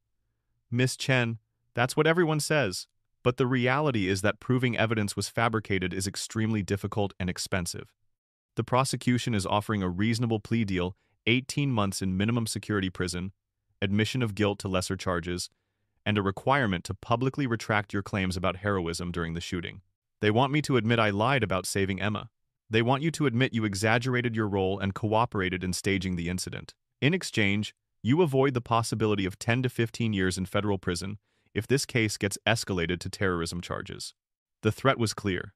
"Miss Chen, that's what everyone says. But the reality is that proving evidence was fabricated is extremely difficult and expensive. The prosecution is offering a reasonable plea deal, 18 months in minimum security prison, admission of guilt to lesser charges, and a requirement to publicly retract your claims about heroism during the shooting. They want me to admit I lied about saving Emma. They want you to admit you exaggerated your role and cooperated in staging the incident. In exchange, you avoid the possibility of 10 to 15 years in federal prison if this case gets escalated to terrorism charges." The threat was clear.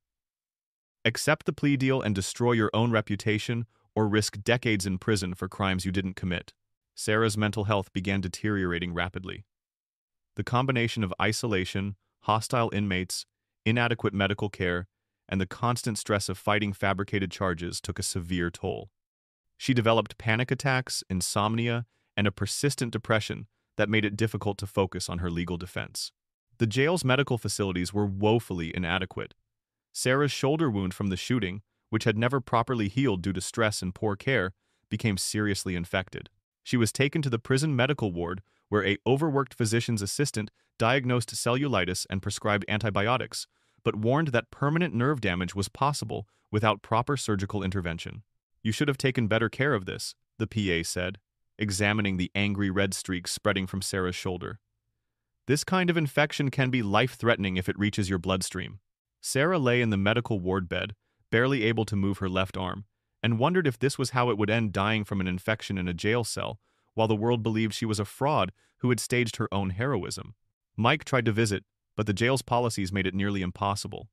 Accept the plea deal and destroy your own reputation, or risk decades in prison for crimes you didn't commit. Sarah's mental health began deteriorating rapidly. The combination of isolation, hostile inmates, inadequate medical care, and the constant stress of fighting fabricated charges took a severe toll. She developed panic attacks, insomnia, and a persistent depression that made it difficult to focus on her legal defense. The jail's medical facilities were woefully inadequate. Sarah's shoulder wound from the shooting, which had never properly healed due to stress and poor care, became seriously infected. She was taken to the prison medical ward, where an overworked physician's assistant diagnosed cellulitis and prescribed antibiotics, but warned that permanent nerve damage was possible without proper surgical intervention. "You should have taken better care of this," the PA said, examining the angry red streaks spreading from Sarah's shoulder. "This kind of infection can be life-threatening if it reaches your bloodstream." Sarah lay in the medical ward bed, barely able to move her left arm, and wondered if this was how it would end, dying from an infection in a jail cell, while the world believed she was a fraud who had staged her own heroism. Mike tried to visit, but the jail's policies made it nearly impossible.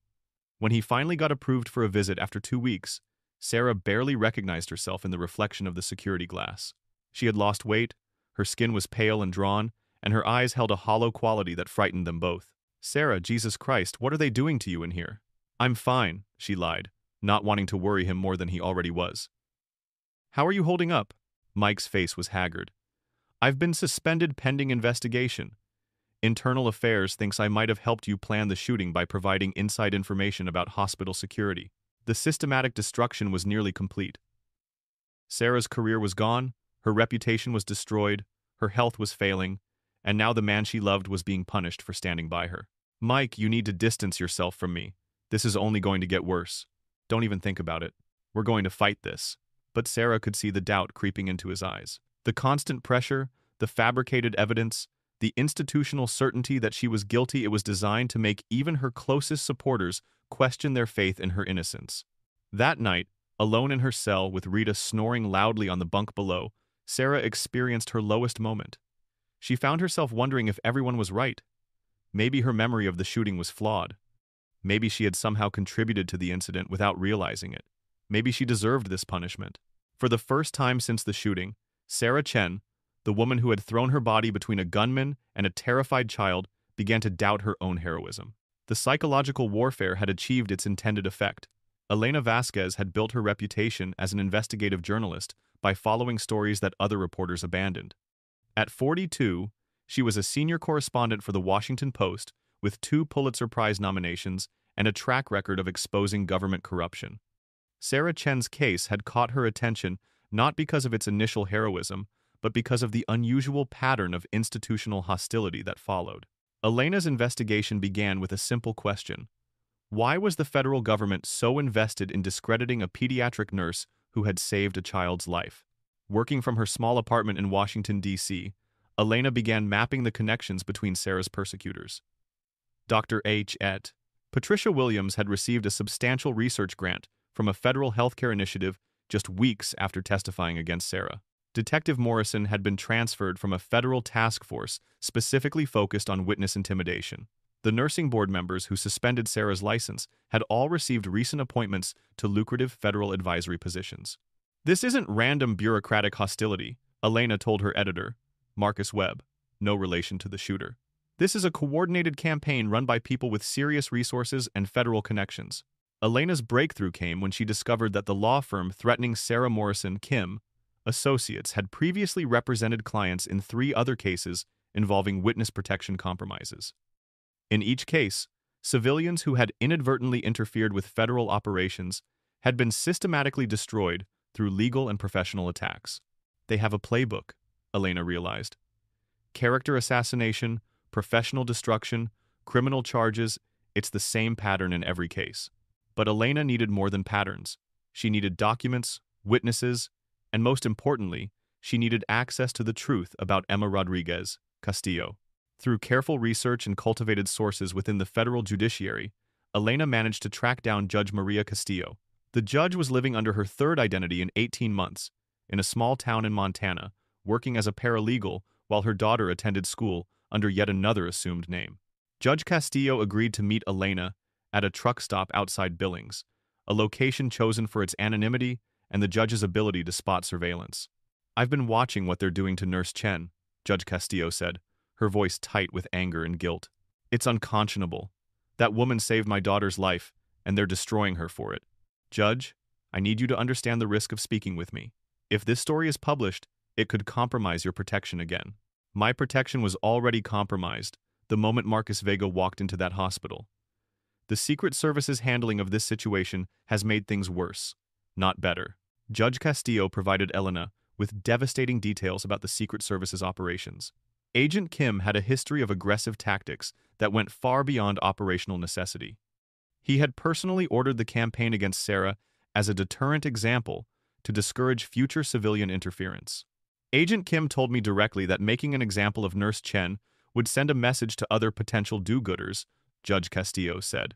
When he finally got approved for a visit after 2 weeks, Sarah barely recognized herself in the reflection of the security glass. She had lost weight, her skin was pale and drawn, and her eyes held a hollow quality that frightened them both. "Sarah, Jesus Christ, what are they doing to you in here?" "I'm fine," she lied, not wanting to worry him more than he already was. "How are you holding up?" Mike's face was haggard. I've been suspended pending investigation. Internal Affairs thinks I might have helped you plan the shooting by providing inside information about hospital security. The systematic destruction was nearly complete. Sarah's career was gone, her reputation was destroyed, her health was failing, and now the man she loved was being punished for standing by her. Mike, you need to distance yourself from me. This is only going to get worse. Don't even think about it. We're going to fight this. But Sarah could see the doubt creeping into his eyes. The constant pressure, the fabricated evidence, the institutional certainty that she was guilty, it was designed to make even her closest supporters question their faith in her innocence. That night, alone in her cell with Rita snoring loudly on the bunk below, Sarah experienced her lowest moment. She found herself wondering if everyone was right. Maybe her memory of the shooting was flawed. Maybe she had somehow contributed to the incident without realizing it. Maybe she deserved this punishment. For the first time since the shooting, Sarah Chen, the woman who had thrown her body between a gunman and a terrified child, began to doubt her own heroism. The psychological warfare had achieved its intended effect. Elena Vasquez had built her reputation as an investigative journalist by following stories that other reporters abandoned. At 42, she was a senior correspondent for the Washington Post with 2 Pulitzer Prize nominations and a track record of exposing government corruption. Sarah Chen's case had caught her attention not because of its initial heroism, but because of the unusual pattern of institutional hostility that followed. Elena's investigation began with a simple question. Why was the federal government so invested in discrediting a pediatric nurse who had saved a child's life? Working from her small apartment in Washington, D.C., Elena began mapping the connections between Sarah's persecutors. Dr. H. Et. Patricia Williams had received a substantial research grant from a federal healthcare initiative just weeks after testifying against Sarah. Detective Morrison had been transferred from a federal task force specifically focused on witness intimidation. The nursing board members who suspended Sarah's license had all received recent appointments to lucrative federal advisory positions. This isn't random bureaucratic hostility, Elena told her editor, Marcus Webb, no relation to the shooter. This is a coordinated campaign run by people with serious resources and federal connections. Elena's breakthrough came when she discovered that the law firm threatening Sarah Morrison, Kim, Associates had previously represented clients in 3 other cases involving witness protection compromises. In each case, civilians who had inadvertently interfered with federal operations had been systematically destroyed through legal and professional attacks. They have a playbook, Elena realized. Character assassination, professional destruction, criminal charges, it's the same pattern in every case. But Elena needed more than patterns. She needed documents, witnesses, and most importantly, she needed access to the truth about Emma Rodriguez Castillo. Through careful research and cultivated sources within the federal judiciary, Elena managed to track down Judge Maria Castillo. The judge was living under her 3rd identity in 18 months, in a small town in Montana, working as a paralegal while her daughter attended school under yet another assumed name. Judge Castillo agreed to meet Elena at a truck stop outside Billings, a location chosen for its anonymity and the judge's ability to spot surveillance. I've been watching what they're doing to Nurse Chen, Judge Castillo said, her voice tight with anger and guilt. It's unconscionable. That woman saved my daughter's life, and they're destroying her for it. Judge, I need you to understand the risk of speaking with me. If this story is published, it could compromise your protection again. My protection was already compromised the moment Marcus Vega walked into that hospital. The Secret Service's handling of this situation has made things worse, not better. Judge Castillo provided Elena with devastating details about the Secret Service's operations. Agent Kim had a history of aggressive tactics that went far beyond operational necessity. He had personally ordered the campaign against Sarah as a deterrent example to discourage future civilian interference. Agent Kim told me directly that making an example of Nurse Chen would send a message to other potential do-gooders, Judge Castillo said.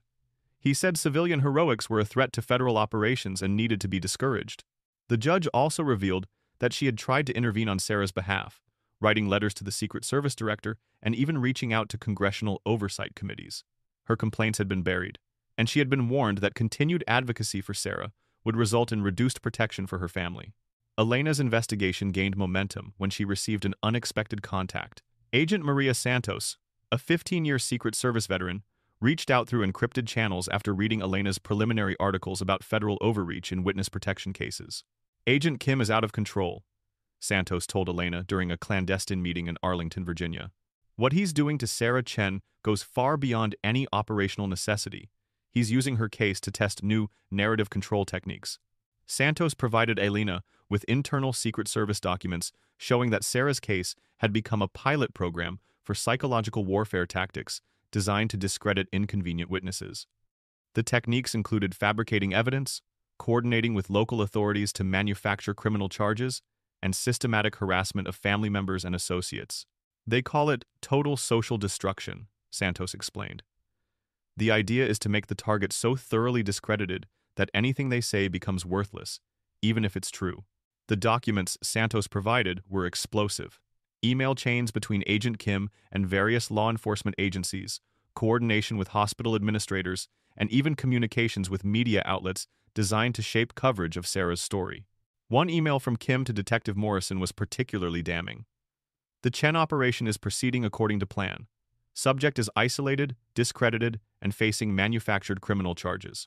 He said civilian heroics were a threat to federal operations and needed to be discouraged. The judge also revealed that she had tried to intervene on Sarah's behalf, writing letters to the Secret Service director and even reaching out to congressional oversight committees. Her complaints had been buried, and she had been warned that continued advocacy for Sarah would result in reduced protection for her family. Elena's investigation gained momentum when she received an unexpected contact. Agent Maria Santos, a 15-year Secret Service veteran, reached out through encrypted channels after reading Elena's preliminary articles about federal overreach in witness protection cases. Agent Kim is out of control. Santos told Elena during a clandestine meeting in Arlington, Virginia. What he's doing to Sarah Chen goes far beyond any operational necessity. He's using her case to test new narrative control techniques. Santos provided Elena with internal Secret Service documents showing that Sarah's case had become a pilot program for psychological warfare tactics designed to discredit inconvenient witnesses. The techniques included fabricating evidence, coordinating with local authorities to manufacture criminal charges, and systematic harassment of family members and associates. They call it total social destruction, Santos explained. The idea is to make the target so thoroughly discredited that anything they say becomes worthless, even if it's true. The documents Santos provided were explosive. Email chains between Agent Kim and various law enforcement agencies, coordination with hospital administrators, and even communications with media outlets designed to shape coverage of Sarah's story. One email from Kim to Detective Morrison was particularly damning. The Chen operation is proceeding according to plan. Subject is isolated, discredited, and facing manufactured criminal charges.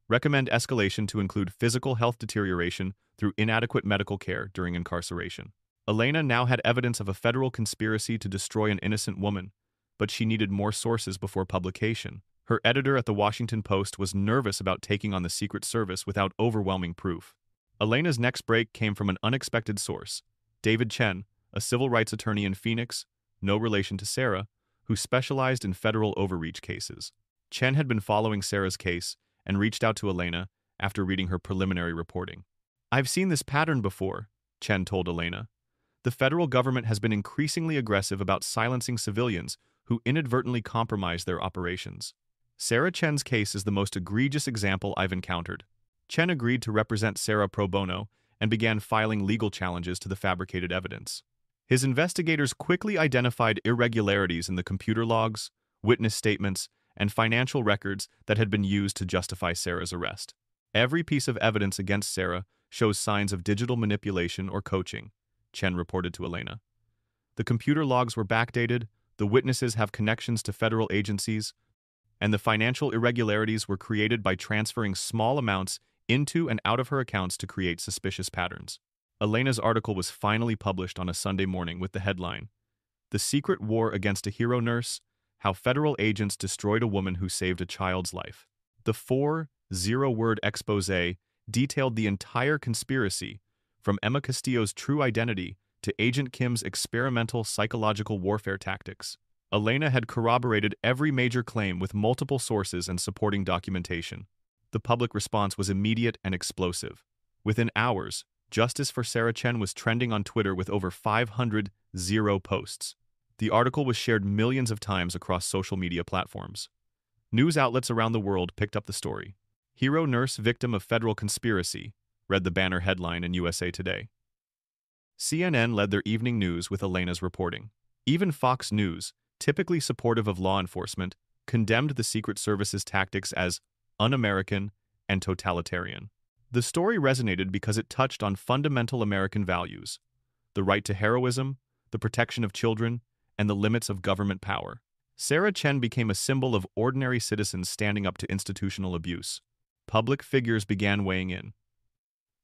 Recommend escalation to include physical health deterioration through inadequate medical care during incarceration. Elena now had evidence of a federal conspiracy to destroy an innocent woman, but she needed more sources before publication. Her editor at the Washington Post was nervous about taking on the Secret Service without overwhelming proof. Elena's next break came from an unexpected source, David Chen, a civil rights attorney in Phoenix, no relation to Sarah, who specialized in federal overreach cases. Chen had been following Sarah's case and reached out to Elena after reading her preliminary reporting. "I've seen this pattern before," Chen told Elena. "The federal government has been increasingly aggressive about silencing civilians who inadvertently compromise their operations. Sarah Chen's case is the most egregious example I've encountered." Chen agreed to represent Sarah pro bono and began filing legal challenges to the fabricated evidence. His investigators quickly identified irregularities in the computer logs, witness statements, and financial records that had been used to justify Sarah's arrest. Every piece of evidence against Sarah shows signs of digital manipulation or coaching, Chen reported to Elena. The computer logs were backdated, the witnesses have connections to federal agencies, and the financial irregularities were created by transferring small amounts into and out of her accounts to create suspicious patterns. Elena's article was finally published on a Sunday morning with the headline, "The Secret War Against a Hero Nurse: How Federal Agents Destroyed a Woman Who Saved a Child's Life." The 4-0-word exposé detailed the entire conspiracy, from Emma Castillo's true identity to Agent Kim's experimental psychological warfare tactics. Elena had corroborated every major claim with multiple sources and supporting documentation. The public response was immediate and explosive. Within hours, Justice for Sarah Chen was trending on Twitter with over 500 posts. The article was shared millions of times across social media platforms. News outlets around the world picked up the story. "Hero Nurse Victim of Federal Conspiracy," read the banner headline in USA Today. CNN led their evening news with Elena's reporting. Even Fox News, typically supportive of law enforcement, condemned the Secret Service's tactics as un-American and totalitarian. The story resonated because it touched on fundamental American values: the right to heroism, the protection of children, and the limits of government power. Sarah Chen became a symbol of ordinary citizens standing up to institutional abuse. Public figures began weighing in.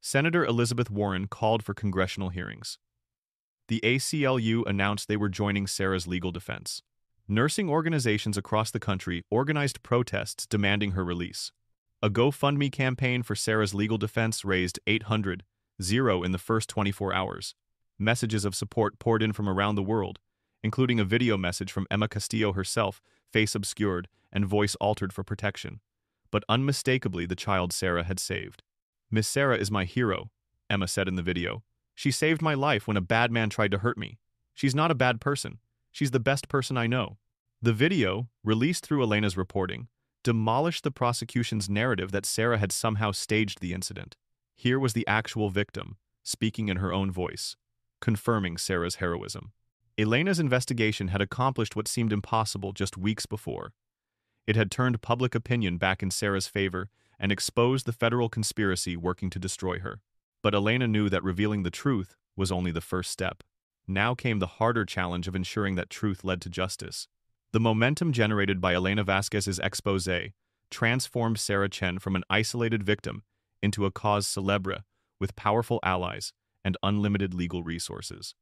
Senator Elizabeth Warren called for congressional hearings. The ACLU announced they were joining Sarah's legal defense. Nursing organizations across the country organized protests demanding her release. A GoFundMe campaign for Sarah's legal defense raised $800 in the first 24 hours. Messages of support poured in from around the world, including a video message from Emma Castillo herself, face obscured and voice altered for protection, but unmistakably the child Sarah had saved. "Miss Sarah is my hero," Emma said in the video. "She saved my life when a bad man tried to hurt me. She's not a bad person. She's the best person I know." The video, released through Elena's reporting, demolished the prosecution's narrative that Sarah had somehow staged the incident. Here was the actual victim, speaking in her own voice, confirming Sarah's heroism. Elena's investigation had accomplished what seemed impossible just weeks before. It had turned public opinion back in Sarah's favor and exposed the federal conspiracy working to destroy her. But Elena knew that revealing the truth was only the first step. Now came the harder challenge of ensuring that truth led to justice. The momentum generated by Elena Vasquez's exposé transformed Sarah Chen from an isolated victim into a cause célèbre with powerful allies and unlimited legal resources.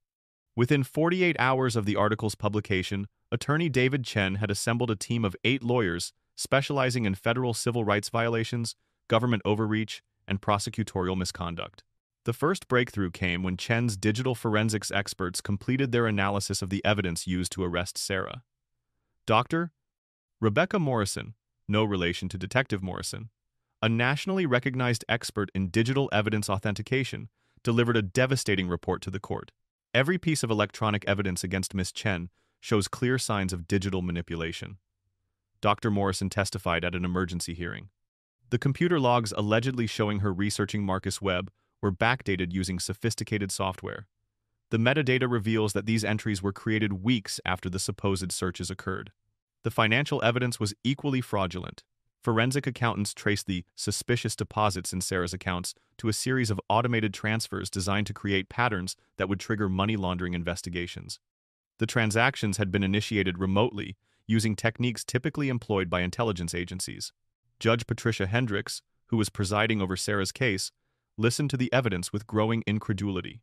Within 48 hours of the article's publication, attorney David Chen had assembled a team of 8 lawyers specializing in federal civil rights violations, government overreach, and prosecutorial misconduct. The first breakthrough came when Chen's digital forensics experts completed their analysis of the evidence used to arrest Sarah. Dr. Rebecca Morrison, no relation to Detective Morrison, a nationally recognized expert in digital evidence authentication, delivered a devastating report to the court. Every piece of electronic evidence against Miss Chen shows clear signs of digital manipulation. Dr. Morrison testified at an emergency hearing. The computer logs allegedly showing her researching Marcus Webb were backdated using sophisticated software. The metadata reveals that these entries were created weeks after the supposed searches occurred. The financial evidence was equally fraudulent. Forensic accountants traced the suspicious deposits in Sarah's accounts to a series of automated transfers designed to create patterns that would trigger money laundering investigations. The transactions had been initiated remotely, using techniques typically employed by intelligence agencies. Judge Patricia Hendricks, who was presiding over Sarah's case, listened to the evidence with growing incredulity.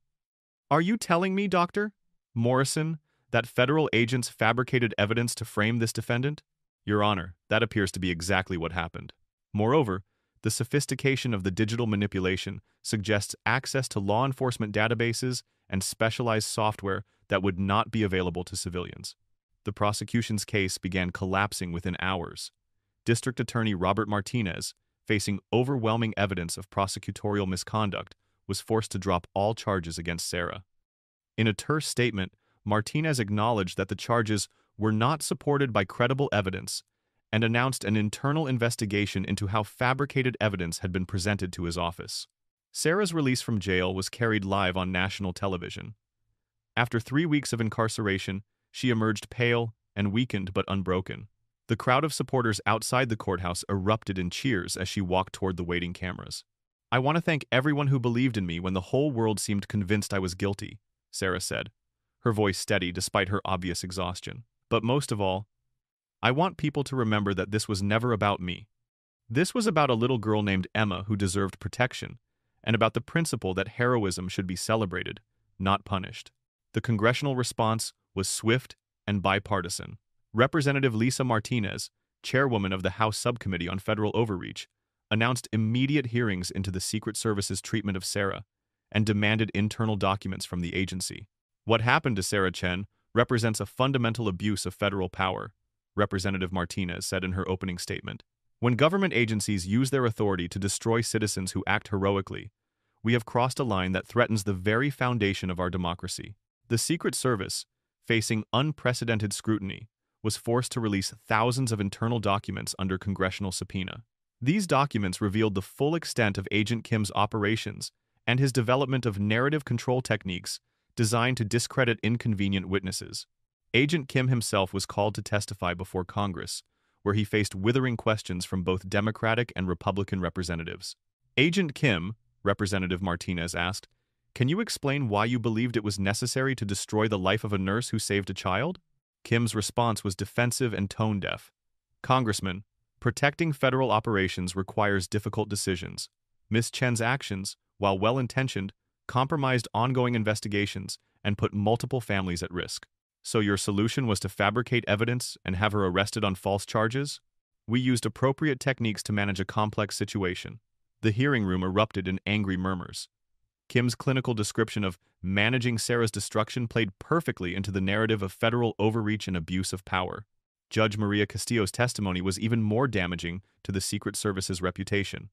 "Are you telling me, Dr. Morrison, that federal agents fabricated evidence to frame this defendant?" "Your Honor, that appears to be exactly what happened. Moreover, the sophistication of the digital manipulation suggests access to law enforcement databases and specialized software that would not be available to civilians." The prosecution's case began collapsing within hours. District Attorney Robert Martinez, facing overwhelming evidence of prosecutorial misconduct, was forced to drop all charges against Sarah. In a terse statement, Martinez acknowledged that the charges were not supported by credible evidence and announced an internal investigation into how fabricated evidence had been presented to his office. Sarah's release from jail was carried live on national television. After 3 weeks of incarceration, she emerged pale and weakened but unbroken. The crowd of supporters outside the courthouse erupted in cheers as she walked toward the waiting cameras. "I want to thank everyone who believed in me when the whole world seemed convinced I was guilty," Sarah said, her voice steady despite her obvious exhaustion. "But most of all, I want people to remember that this was never about me. This was about a little girl named Emma who deserved protection, and about the principle that heroism should be celebrated, not punished." The congressional response was swift and bipartisan. Representative Lisa Martinez, chairwoman of the House Subcommittee on Federal Overreach, announced immediate hearings into the Secret Service's treatment of Sarah and demanded internal documents from the agency. "What happened to Sarah Chen represents a fundamental abuse of federal power," Representative Martinez said in her opening statement. "When government agencies use their authority to destroy citizens who act heroically, we have crossed a line that threatens the very foundation of our democracy." The Secret Service, facing unprecedented scrutiny, was forced to release thousands of internal documents under congressional subpoena. These documents revealed the full extent of Agent Kim's operations and his development of narrative control techniques designed to discredit inconvenient witnesses. Agent Kim himself was called to testify before Congress, where he faced withering questions from both Democratic and Republican representatives. "Agent Kim," Representative Martinez asked, "can you explain why you believed it was necessary to destroy the life of a nurse who saved a child?" Kim's response was defensive and tone-deaf. "Congressman, protecting federal operations requires difficult decisions. Ms. Chen's actions, while well-intentioned, compromised ongoing investigations and put multiple families at risk. So your solution was to fabricate evidence and have her arrested on false charges?" "We used appropriate techniques to manage a complex situation." The hearing room erupted in angry murmurs. Kim's clinical description of managing Sarah's destruction played perfectly into the narrative of federal overreach and abuse of power. Judge Maria Castillo's testimony was even more damaging to the Secret Service's reputation.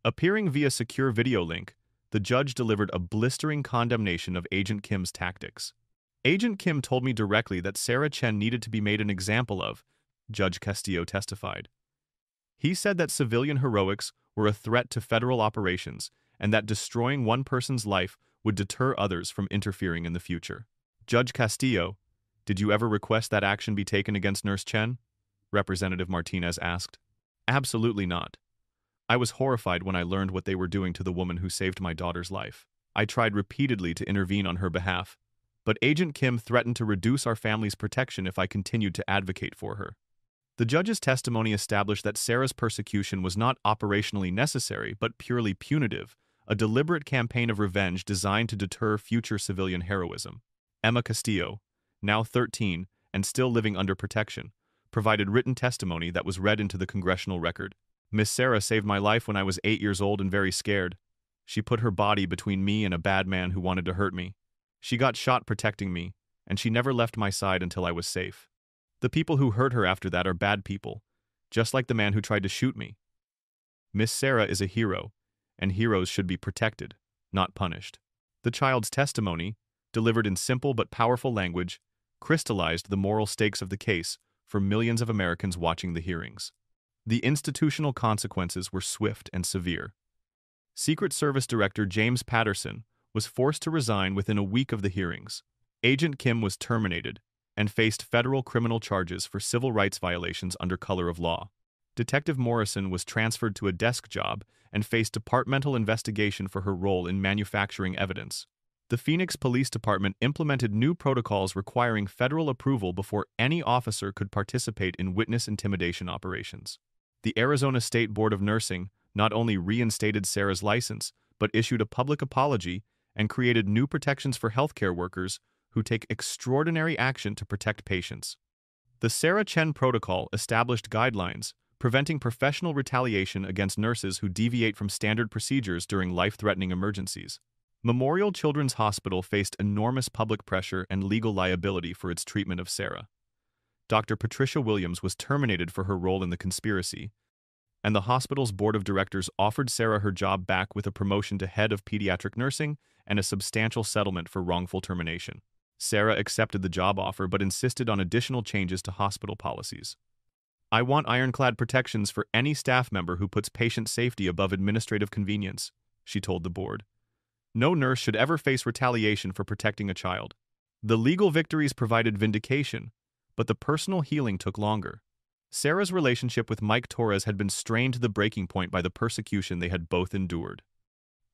Appearing via secure video link, the judge delivered a blistering condemnation of Agent Kim's tactics. "Agent Kim told me directly that Sarah Chen needed to be made an example of," Judge Castillo testified. "He said that civilian heroics were a threat to federal operations and that destroying one person's life would deter others from interfering in the future." "Judge Castillo, did you ever request that action be taken against Nurse Chen?" Representative Martinez asked. "Absolutely not. I was horrified when I learned what they were doing to the woman who saved my daughter's life. I tried repeatedly to intervene on her behalf, but Agent Kim threatened to reduce our family's protection if I continued to advocate for her." The judge's testimony established that Sarah's persecution was not operationally necessary but purely punitive, a deliberate campaign of revenge designed to deter future civilian heroism. Emma Castillo, now 13 and still living under protection, provided written testimony that was read into the congressional record. Miss Sarah saved my life when I was 8 years old and very scared. She put her body between me and a bad man who wanted to hurt me. She got shot protecting me, and she never left my side until I was safe. The people who hurt her after that are bad people, just like the man who tried to shoot me. Miss Sarah is a hero, and heroes should be protected, not punished. The child's testimony, delivered in simple but powerful language, crystallized the moral stakes of the case for millions of Americans watching the hearings. The institutional consequences were swift and severe. Secret Service Director James Patterson was forced to resign within a week of the hearings. Agent Kim was terminated and faced federal criminal charges for civil rights violations under color of law. Detective Morrison was transferred to a desk job and faced departmental investigation for her role in manufacturing evidence. The Phoenix Police Department implemented new protocols requiring federal approval before any officer could participate in witness intimidation operations. The Arizona State Board of Nursing not only reinstated Sarah's license, but issued a public apology and created new protections for healthcare workers who take extraordinary action to protect patients. The Sarah Chen Protocol established guidelines preventing professional retaliation against nurses who deviate from standard procedures during life-threatening emergencies. Memorial Children's Hospital faced enormous public pressure and legal liability for its treatment of Sarah. Dr. Patricia Williams was terminated for her role in the conspiracy, and the hospital's board of directors offered Sarah her job back with a promotion to head of pediatric nursing and a substantial settlement for wrongful termination. Sarah accepted the job offer but insisted on additional changes to hospital policies. "I want ironclad protections for any staff member who puts patient safety above administrative convenience," she told the board. No nurse should ever face retaliation for protecting a child. The legal victories provided vindication, but the personal healing took longer. Sarah's relationship with Mike Torres had been strained to the breaking point by the persecution they had both endured.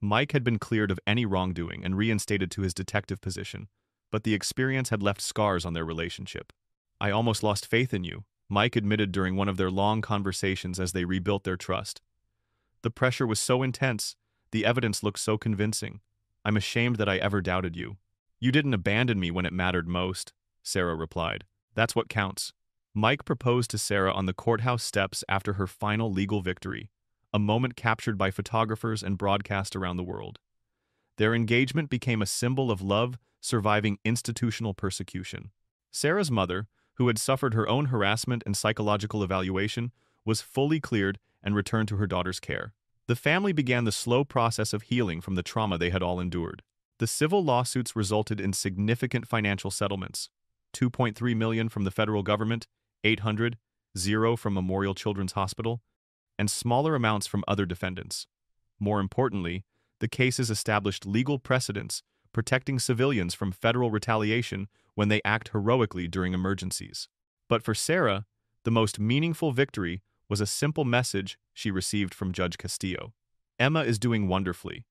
Mike had been cleared of any wrongdoing and reinstated to his detective position, but the experience had left scars on their relationship. "I almost lost faith in you," Mike admitted during one of their long conversations as they rebuilt their trust. "The pressure was so intense, the evidence looked so convincing. I'm ashamed that I ever doubted you." "You didn't abandon me when it mattered most," Sarah replied. "That's what counts." Mike proposed to Sarah on the courthouse steps after her final legal victory, a moment captured by photographers and broadcast around the world. Their engagement became a symbol of love surviving institutional persecution. Sarah's mother, who had suffered her own harassment and psychological evaluation, was fully cleared and returned to her daughter's care. The family began the slow process of healing from the trauma they had all endured. The civil lawsuits resulted in significant financial settlements: $2.3 million from the federal government, $800,000 from Memorial Children's Hospital, and smaller amounts from other defendants. More importantly, the cases established legal precedents protecting civilians from federal retaliation when they act heroically during emergencies. But for Sarah, the most meaningful victory was a simple message she received from Judge Castillo. "Emma is doing wonderfully.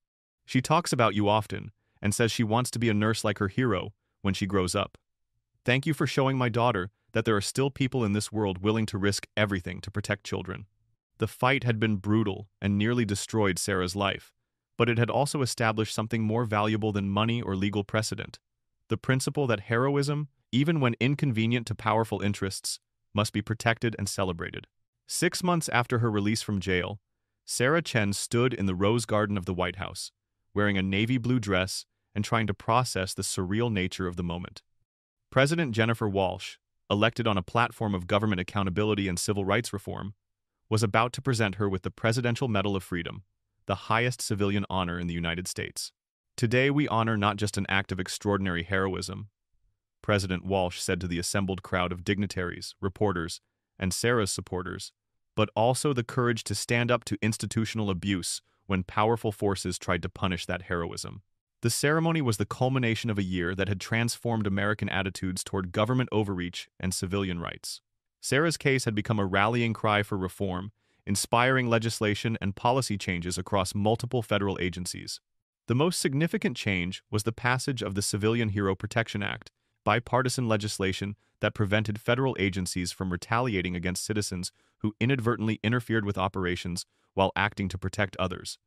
She talks about you often and says she wants to be a nurse like her hero when she grows up. Thank you for showing my daughter that there are still people in this world willing to risk everything to protect children." The fight had been brutal and nearly destroyed Sarah's life, but it had also established something more valuable than money or legal precedent: the principle that heroism, even when inconvenient to powerful interests, must be protected and celebrated. 6 months after her release from jail, Sarah Chen stood in the Rose Garden of the White House, wearing a navy blue dress and trying to process the surreal nature of the moment. President Jennifer Walsh, elected on a platform of government accountability and civil rights reform, was about to present her with the Presidential Medal of Freedom, the highest civilian honor in the United States. "Today we honor not just an act of extraordinary heroism," President Walsh said to the assembled crowd of dignitaries, reporters, and Sarah's supporters, "but also the courage to stand up to institutional abuse when powerful forces tried to punish that heroism." The ceremony was the culmination of a year that had transformed American attitudes toward government overreach and civilian rights. Sarah's case had become a rallying cry for reform, inspiring legislation and policy changes across multiple federal agencies. The most significant change was the passage of the Civilian Hero Protection Act, bipartisan legislation that prevented federal agencies from retaliating against citizens who inadvertently interfered with operations while acting to protect others.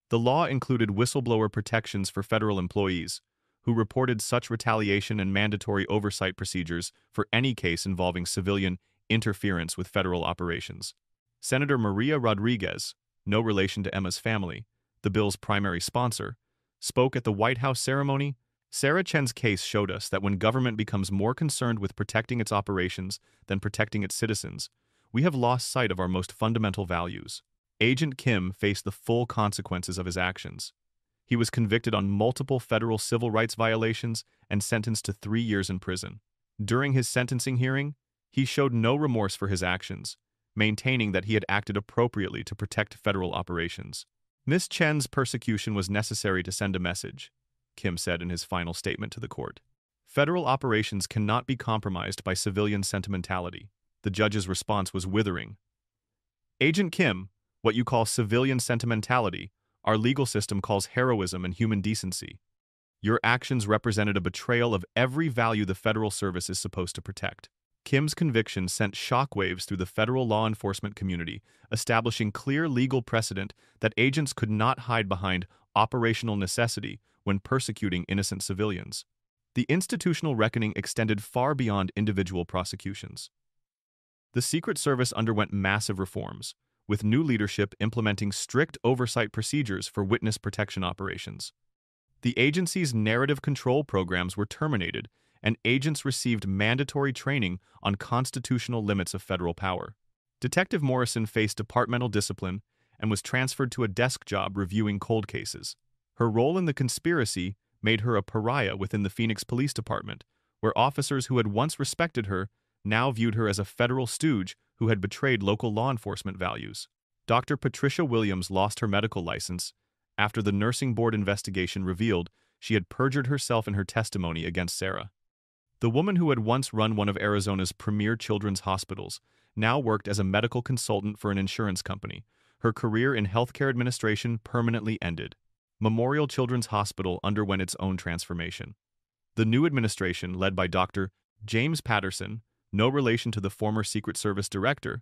The law included whistleblower protections for federal employees, who reported such retaliation and mandatory oversight procedures for any case involving civilian interference with federal operations. Senator Maria Rodriguez, no relation to Emma's family, the bill's primary sponsor, spoke at the White House ceremony. Sarah Chen's case showed us that when government becomes more concerned with protecting its operations than protecting its citizens, we have lost sight of our most fundamental values. Agent Kim faced the full consequences of his actions. He was convicted on multiple federal civil rights violations and sentenced to 3 years in prison. During his sentencing hearing, he showed no remorse for his actions, maintaining that he had acted appropriately to protect federal operations. Ms. Chen's persecution was necessary to send a message, Kim said in his final statement to the court. Federal operations cannot be compromised by civilian sentimentality. The judge's response was withering. Agent Kim, what you call civilian sentimentality, our legal system calls heroism and human decency. Your actions represented a betrayal of every value the federal service is supposed to protect. Kim's conviction sent shockwaves through the federal law enforcement community, establishing clear legal precedent that agents could not hide behind operational necessity when persecuting innocent civilians. The institutional reckoning extended far beyond individual prosecutions. The Secret Service underwent massive reforms, with new leadership implementing strict oversight procedures for witness protection operations. The agency's narrative control programs were terminated, and agents received mandatory training on constitutional limits of federal power. Detective Morrison faced departmental discipline and was transferred to a desk job reviewing cold cases. Her role in the conspiracy made her a pariah within the Phoenix Police Department, where officers who had once respected her now viewed her as a federal stooge who had betrayed local law enforcement values. Dr. Patricia Williams lost her medical license after the nursing board investigation revealed she had perjured herself in her testimony against Sarah. The woman who had once run one of Arizona's premier children's hospitals now worked as a medical consultant for an insurance company. Her career in healthcare administration permanently ended. Memorial Children's Hospital underwent its own transformation. The new administration, led by Dr. James Patterson, no relation to the former Secret Service director,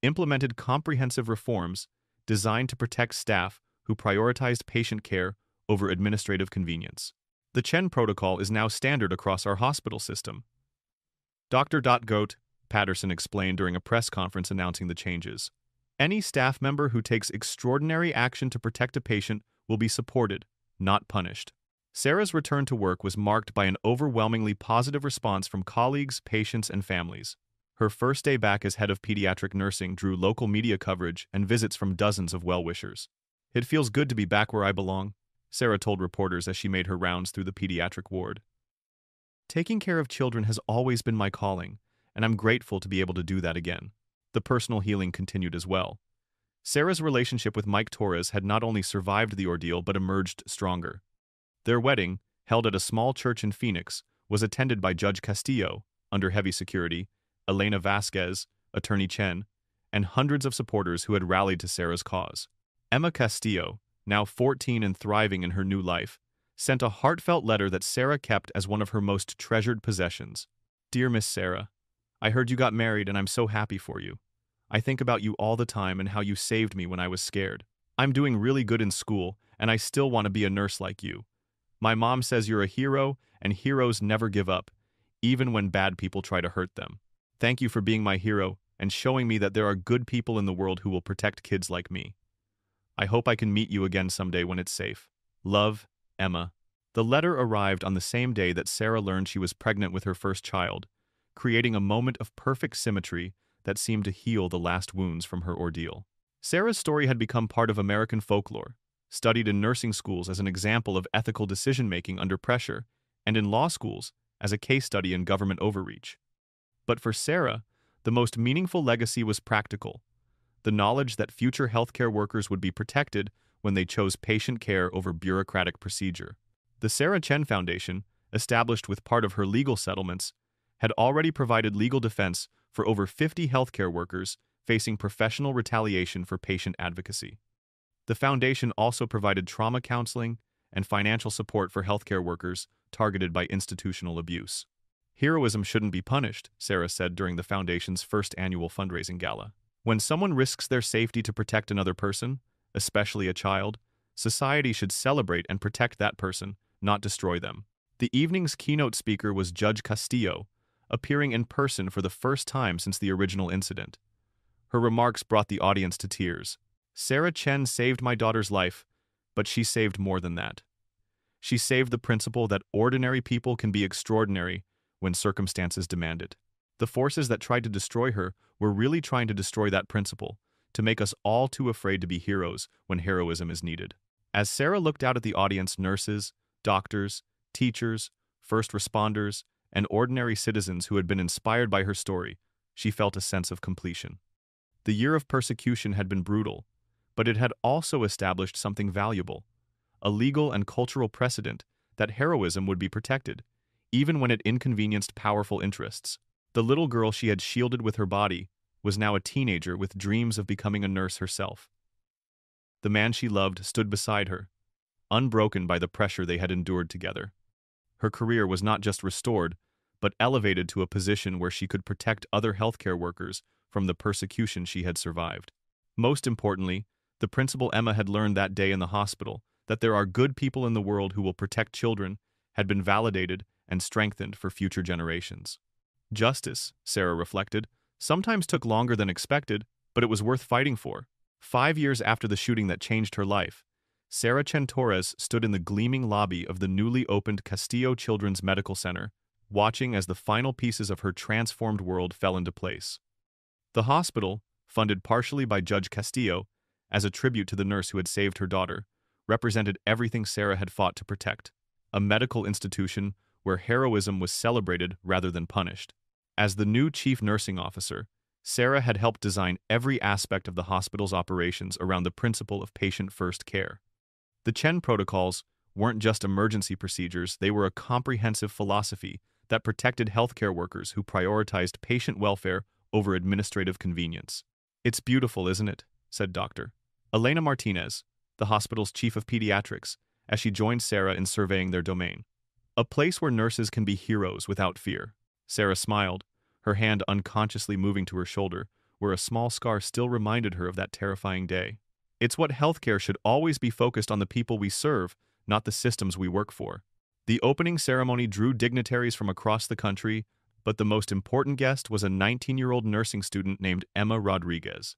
implemented comprehensive reforms designed to protect staff who prioritized patient care over administrative convenience. The Chen Protocol is now standard across our hospital system. Dr. Goat, Patterson explained during a press conference announcing the changes. Any staff member who takes extraordinary action to protect a patient will be supported, not punished. Sarah's return to work was marked by an overwhelmingly positive response from colleagues, patients, and families. Her first day back as head of pediatric nursing drew local media coverage and visits from dozens of well-wishers. "It feels good to be back where I belong," Sarah told reporters as she made her rounds through the pediatric ward. "Taking care of children has always been my calling, and I'm grateful to be able to do that again." The personal healing continued as well. Sarah's relationship with Mike Torres had not only survived the ordeal but emerged stronger. Their wedding, held at a small church in Phoenix, was attended by Judge Castillo, under heavy security, Elena Vasquez, Attorney Chen, and hundreds of supporters who had rallied to Sarah's cause. Emma Castillo, now 14 and thriving in her new life, sent a heartfelt letter that Sarah kept as one of her most treasured possessions. "Dear Miss Sarah, I heard you got married and I'm so happy for you. I think about you all the time and how you saved me when I was scared. I'm doing really good in school and I still want to be a nurse like you. My mom says you're a hero and heroes never give up, even when bad people try to hurt them. Thank you for being my hero and showing me that there are good people in the world who will protect kids like me. I hope I can meet you again someday when it's safe. Love, Emma." The letter arrived on the same day that Sarah learned she was pregnant with her first child, creating a moment of perfect symmetry that seemed to heal the last wounds from her ordeal. Sarah's story had become part of American folklore, studied in nursing schools as an example of ethical decision-making under pressure, and in law schools as a case study in government overreach. But for Sarah, the most meaningful legacy was practical: the knowledge that future healthcare workers would be protected when they chose patient care over bureaucratic procedure. The Sarah Chen Foundation, established with part of her legal settlements, had already provided legal defense for over 50 healthcare workers facing professional retaliation for patient advocacy. The foundation also provided trauma counseling and financial support for healthcare workers targeted by institutional abuse. "Heroism shouldn't be punished," Sarah said during the foundation's first annual fundraising gala. "When someone risks their safety to protect another person, especially a child, Society should celebrate and protect that person, not destroy them. The evening's keynote speaker was Judge Castillo, appearing in person for the first time since the original incident. Her remarks brought the audience to tears. Sarah Chen saved my daughter's life, but she saved more than that. She saved the principle that ordinary people can be extraordinary when circumstances demand it. The forces that tried to destroy her were really trying to destroy that principle, to make us all too afraid to be heroes when heroism is needed. As Sarah looked out at the audience, nurses, doctors, teachers, first responders, and ordinary citizens who had been inspired by her story, she felt a sense of completion. The year of persecution had been brutal, but it had also established something valuable, a legal and cultural precedent that heroism would be protected, even when it inconvenienced powerful interests. The little girl she had shielded with her body was now a teenager with dreams of becoming a nurse herself. The man she loved stood beside her, unbroken by the pressure they had endured together. Her career was not just restored, but elevated to a position where she could protect other healthcare workers from the persecution she had survived. Most importantly, the principal Emma had learned that day in the hospital that there are good people in the world who will protect children had been validated and strengthened for future generations. Justice, Sarah reflected, sometimes took longer than expected, but it was worth fighting for. 5 years after the shooting that changed her life, Sarah Chen Torres stood in the gleaming lobby of the newly opened Castillo Children's Medical Center, watching as the final pieces of her transformed world fell into place. The hospital, funded partially by Judge Castillo, as a tribute to the nurse who had saved her daughter, represented everything Sarah had fought to protect, a medical institution where heroism was celebrated rather than punished. As the new chief nursing officer, Sarah had helped design every aspect of the hospital's operations around the principle of patient-first care. The Chen protocols weren't just emergency procedures, they were a comprehensive philosophy that protected healthcare workers who prioritized patient welfare over administrative convenience. "It's beautiful, isn't it?" said Dr. Elena Martinez, the hospital's chief of pediatrics, as she joined Sarah in surveying their domain. "A place where nurses can be heroes without fear." Sarah smiled, her hand unconsciously moving to her shoulder, where a small scar still reminded her of that terrifying day. "It's what healthcare should always be, focused on the people we serve, not the systems we work for." The opening ceremony drew dignitaries from across the country, but the most important guest was a 19-year-old nursing student named Emma Rodriguez.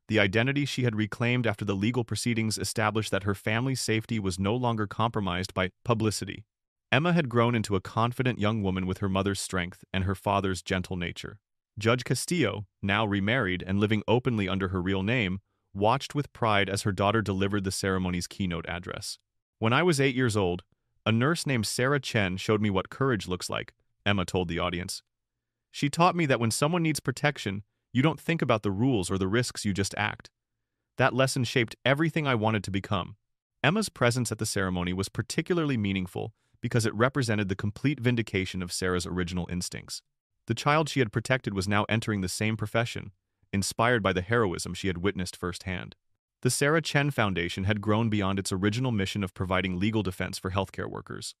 The identity she had reclaimed after the legal proceedings established that her family's safety was no longer compromised by publicity. Emma had grown into a confident young woman with her mother's strength and her father's gentle nature. Judge Castillo, now remarried and living openly under her real name, watched with pride as her daughter delivered the ceremony's keynote address. "When I was 8 years old, a nurse named Sarah Chen showed me what courage looks like," Emma told the audience. "She taught me that when someone needs protection, you don't think about the rules or the risks, you just act. That lesson shaped everything I wanted to become." Emma's presence at the ceremony was particularly meaningful because it represented the complete vindication of Sarah's original instincts. The child she had protected was now entering the same profession, inspired by the heroism she had witnessed firsthand. The Sarah Chen Foundation had grown beyond its original mission of providing legal defense for healthcare workers.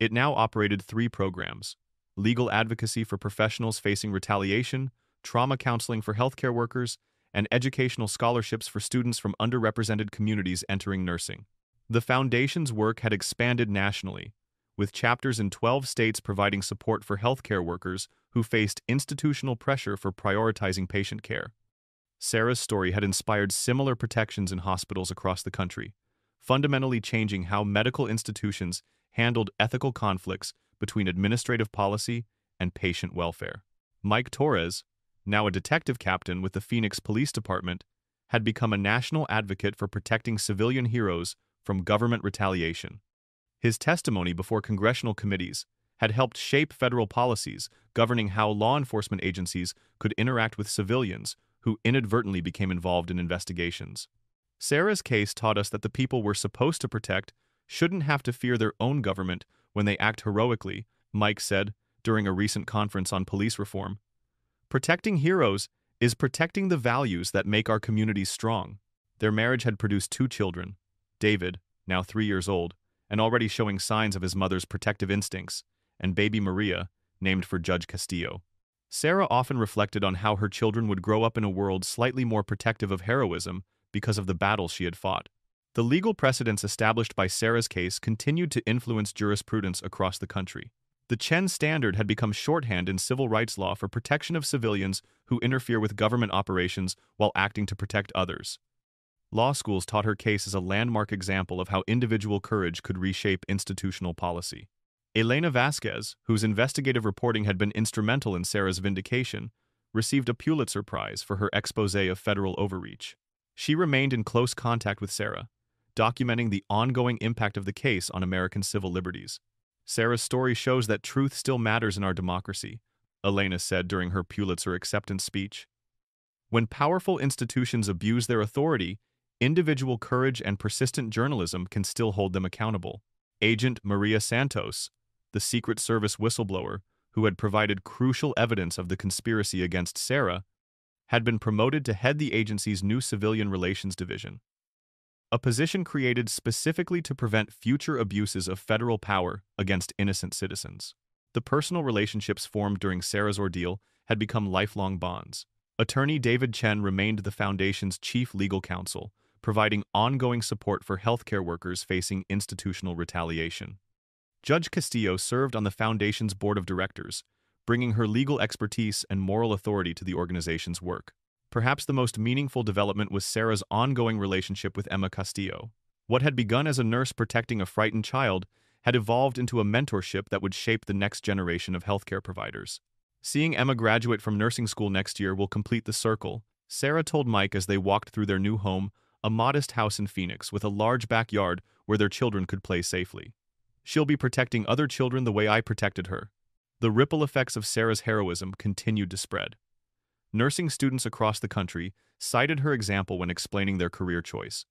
It now operated 3 programs: legal advocacy for professionals facing retaliation, trauma counseling for healthcare workers, and educational scholarships for students from underrepresented communities entering nursing. The foundation's work had expanded nationally, with chapters in 12 states providing support for healthcare workers who faced institutional pressure for prioritizing patient care. Sarah's story had inspired similar protections in hospitals across the country, fundamentally changing how medical institutions handled ethical conflicts between administrative policy and patient welfare. Mike Torres, now a detective captain with the Phoenix Police Department, had become a national advocate for protecting civilian heroes from government retaliation. His testimony before congressional committees had helped shape federal policies governing how law enforcement agencies could interact with civilians who inadvertently became involved in investigations. Sarah's case taught us that the people we're supposed to protect shouldn't have to fear their own government when they act heroically, Mike said during a recent conference on police reform. "Protecting heroes is protecting the values that make our communities strong." Their marriage had produced 2 children, David, now 3 years old, and already showing signs of his mother's protective instincts, and baby Maria, named for Judge Castillo. Sarah often reflected on how her children would grow up in a world slightly more protective of heroism because of the battles she had fought. The legal precedents established by Sarah's case continued to influence jurisprudence across the country. The Chen Standard had become shorthand in civil rights law for protection of civilians who interfere with government operations while acting to protect others. Law schools taught her case as a landmark example of how individual courage could reshape institutional policy. Elena Vasquez, whose investigative reporting had been instrumental in Sarah's vindication, received a Pulitzer Prize for her exposé of federal overreach. She remained in close contact with Sarah, documenting the ongoing impact of the case on American civil liberties. Sarah's story shows that truth still matters in our democracy, Elena said during her Pulitzer acceptance speech. When powerful institutions abuse their authority, individual courage and persistent journalism can still hold them accountable. Agent Maria Santos, the Secret Service whistleblower who had provided crucial evidence of the conspiracy against Sarah, had been promoted to head the agency's new Civilian Relations Division, a position created specifically to prevent future abuses of federal power against innocent citizens. The personal relationships formed during Sarah's ordeal had become lifelong bonds. Attorney David Chen remained the foundation's chief legal counsel, providing ongoing support for healthcare workers facing institutional retaliation. Judge Castillo served on the foundation's board of directors, bringing her legal expertise and moral authority to the organization's work. Perhaps the most meaningful development was Sarah's ongoing relationship with Emma Castillo. What had begun as a nurse protecting a frightened child had evolved into a mentorship that would shape the next generation of healthcare providers. Seeing Emma graduate from nursing school next year will complete the circle, Sarah told Mike as they walked through their new home, a modest house in Phoenix with a large backyard where their children could play safely. She'll be protecting other children the way I protected her. The ripple effects of Sarah's heroism continued to spread. Nursing students across the country cited her example when explaining their career choice.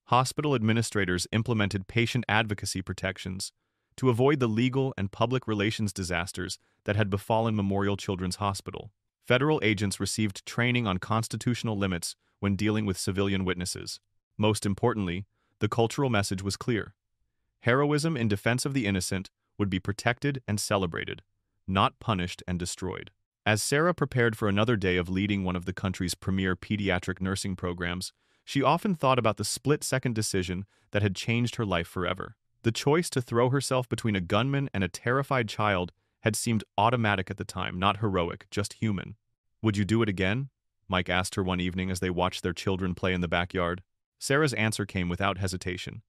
Hospital administrators implemented patient advocacy protections to avoid the legal and public relations disasters that had befallen Memorial Children's Hospital. Federal agents received training on constitutional limits when dealing with civilian witnesses. Most importantly, the cultural message was clear. Heroism in defense of the innocent would be protected and celebrated, not punished and destroyed. As Sarah prepared for another day of leading one of the country's premier pediatric nursing programs, she often thought about the split-second decision that had changed her life forever. The choice to throw herself between a gunman and a terrified child had seemed automatic at the time, not heroic, just human. "Would you do it again?" Mike asked her one evening as they watched their children play in the backyard. Sarah's answer came without hesitation.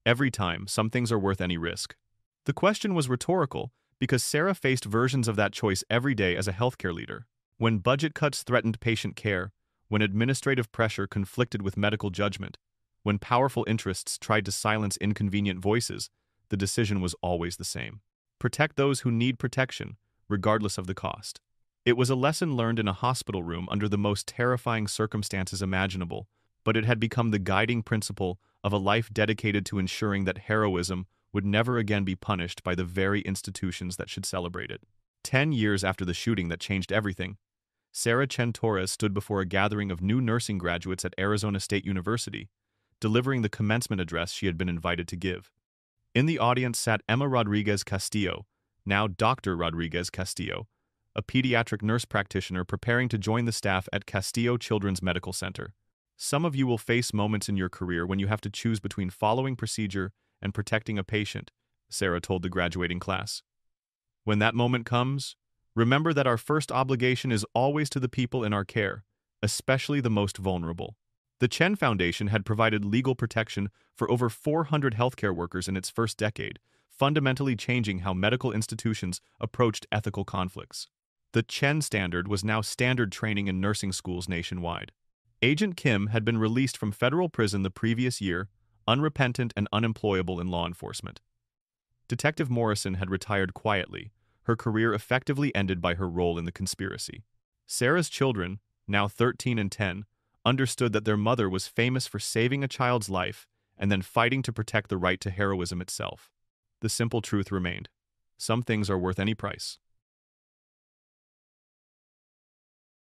"Every time, some things are worth any risk." The question was rhetorical, because Sarah faced versions of that choice every day as a healthcare leader. When budget cuts threatened patient care, when administrative pressure conflicted with medical judgment, when powerful interests tried to silence inconvenient voices, the decision was always the same. Protect those who need protection, regardless of the cost. It was a lesson learned in a hospital room under the most terrifying circumstances imaginable, but it had become the guiding principle of a life dedicated to ensuring that heroism would never again be punished by the very institutions that should celebrate it. 10 years after the shooting that changed everything, Sarah Chen Torres stood before a gathering of new nursing graduates at Arizona State University, delivering the commencement address she had been invited to give. In the audience sat Emma Rodriguez Castillo, now Dr. Rodriguez Castillo, a pediatric nurse practitioner preparing to join the staff at Castillo Children's Medical Center. Some of you will face moments in your career when you have to choose between following procedure and protecting a patient, Sarah told the graduating class. When that moment comes, remember that our first obligation is always to the people in our care, especially the most vulnerable. The Chen Foundation had provided legal protection for over 400 healthcare workers in its first decade, fundamentally changing how medical institutions approached ethical conflicts. The Chen Standard was now standard training in nursing schools nationwide. Agent Kim had been released from federal prison the previous year, unrepentant and unemployable in law enforcement. Detective Morrison had retired quietly, her career effectively ended by her role in the conspiracy. Sarah's children, now 13 and 10, understood that their mother was famous for saving a child's life and then fighting to protect the right to heroism itself. The simple truth remained: some things are worth any price.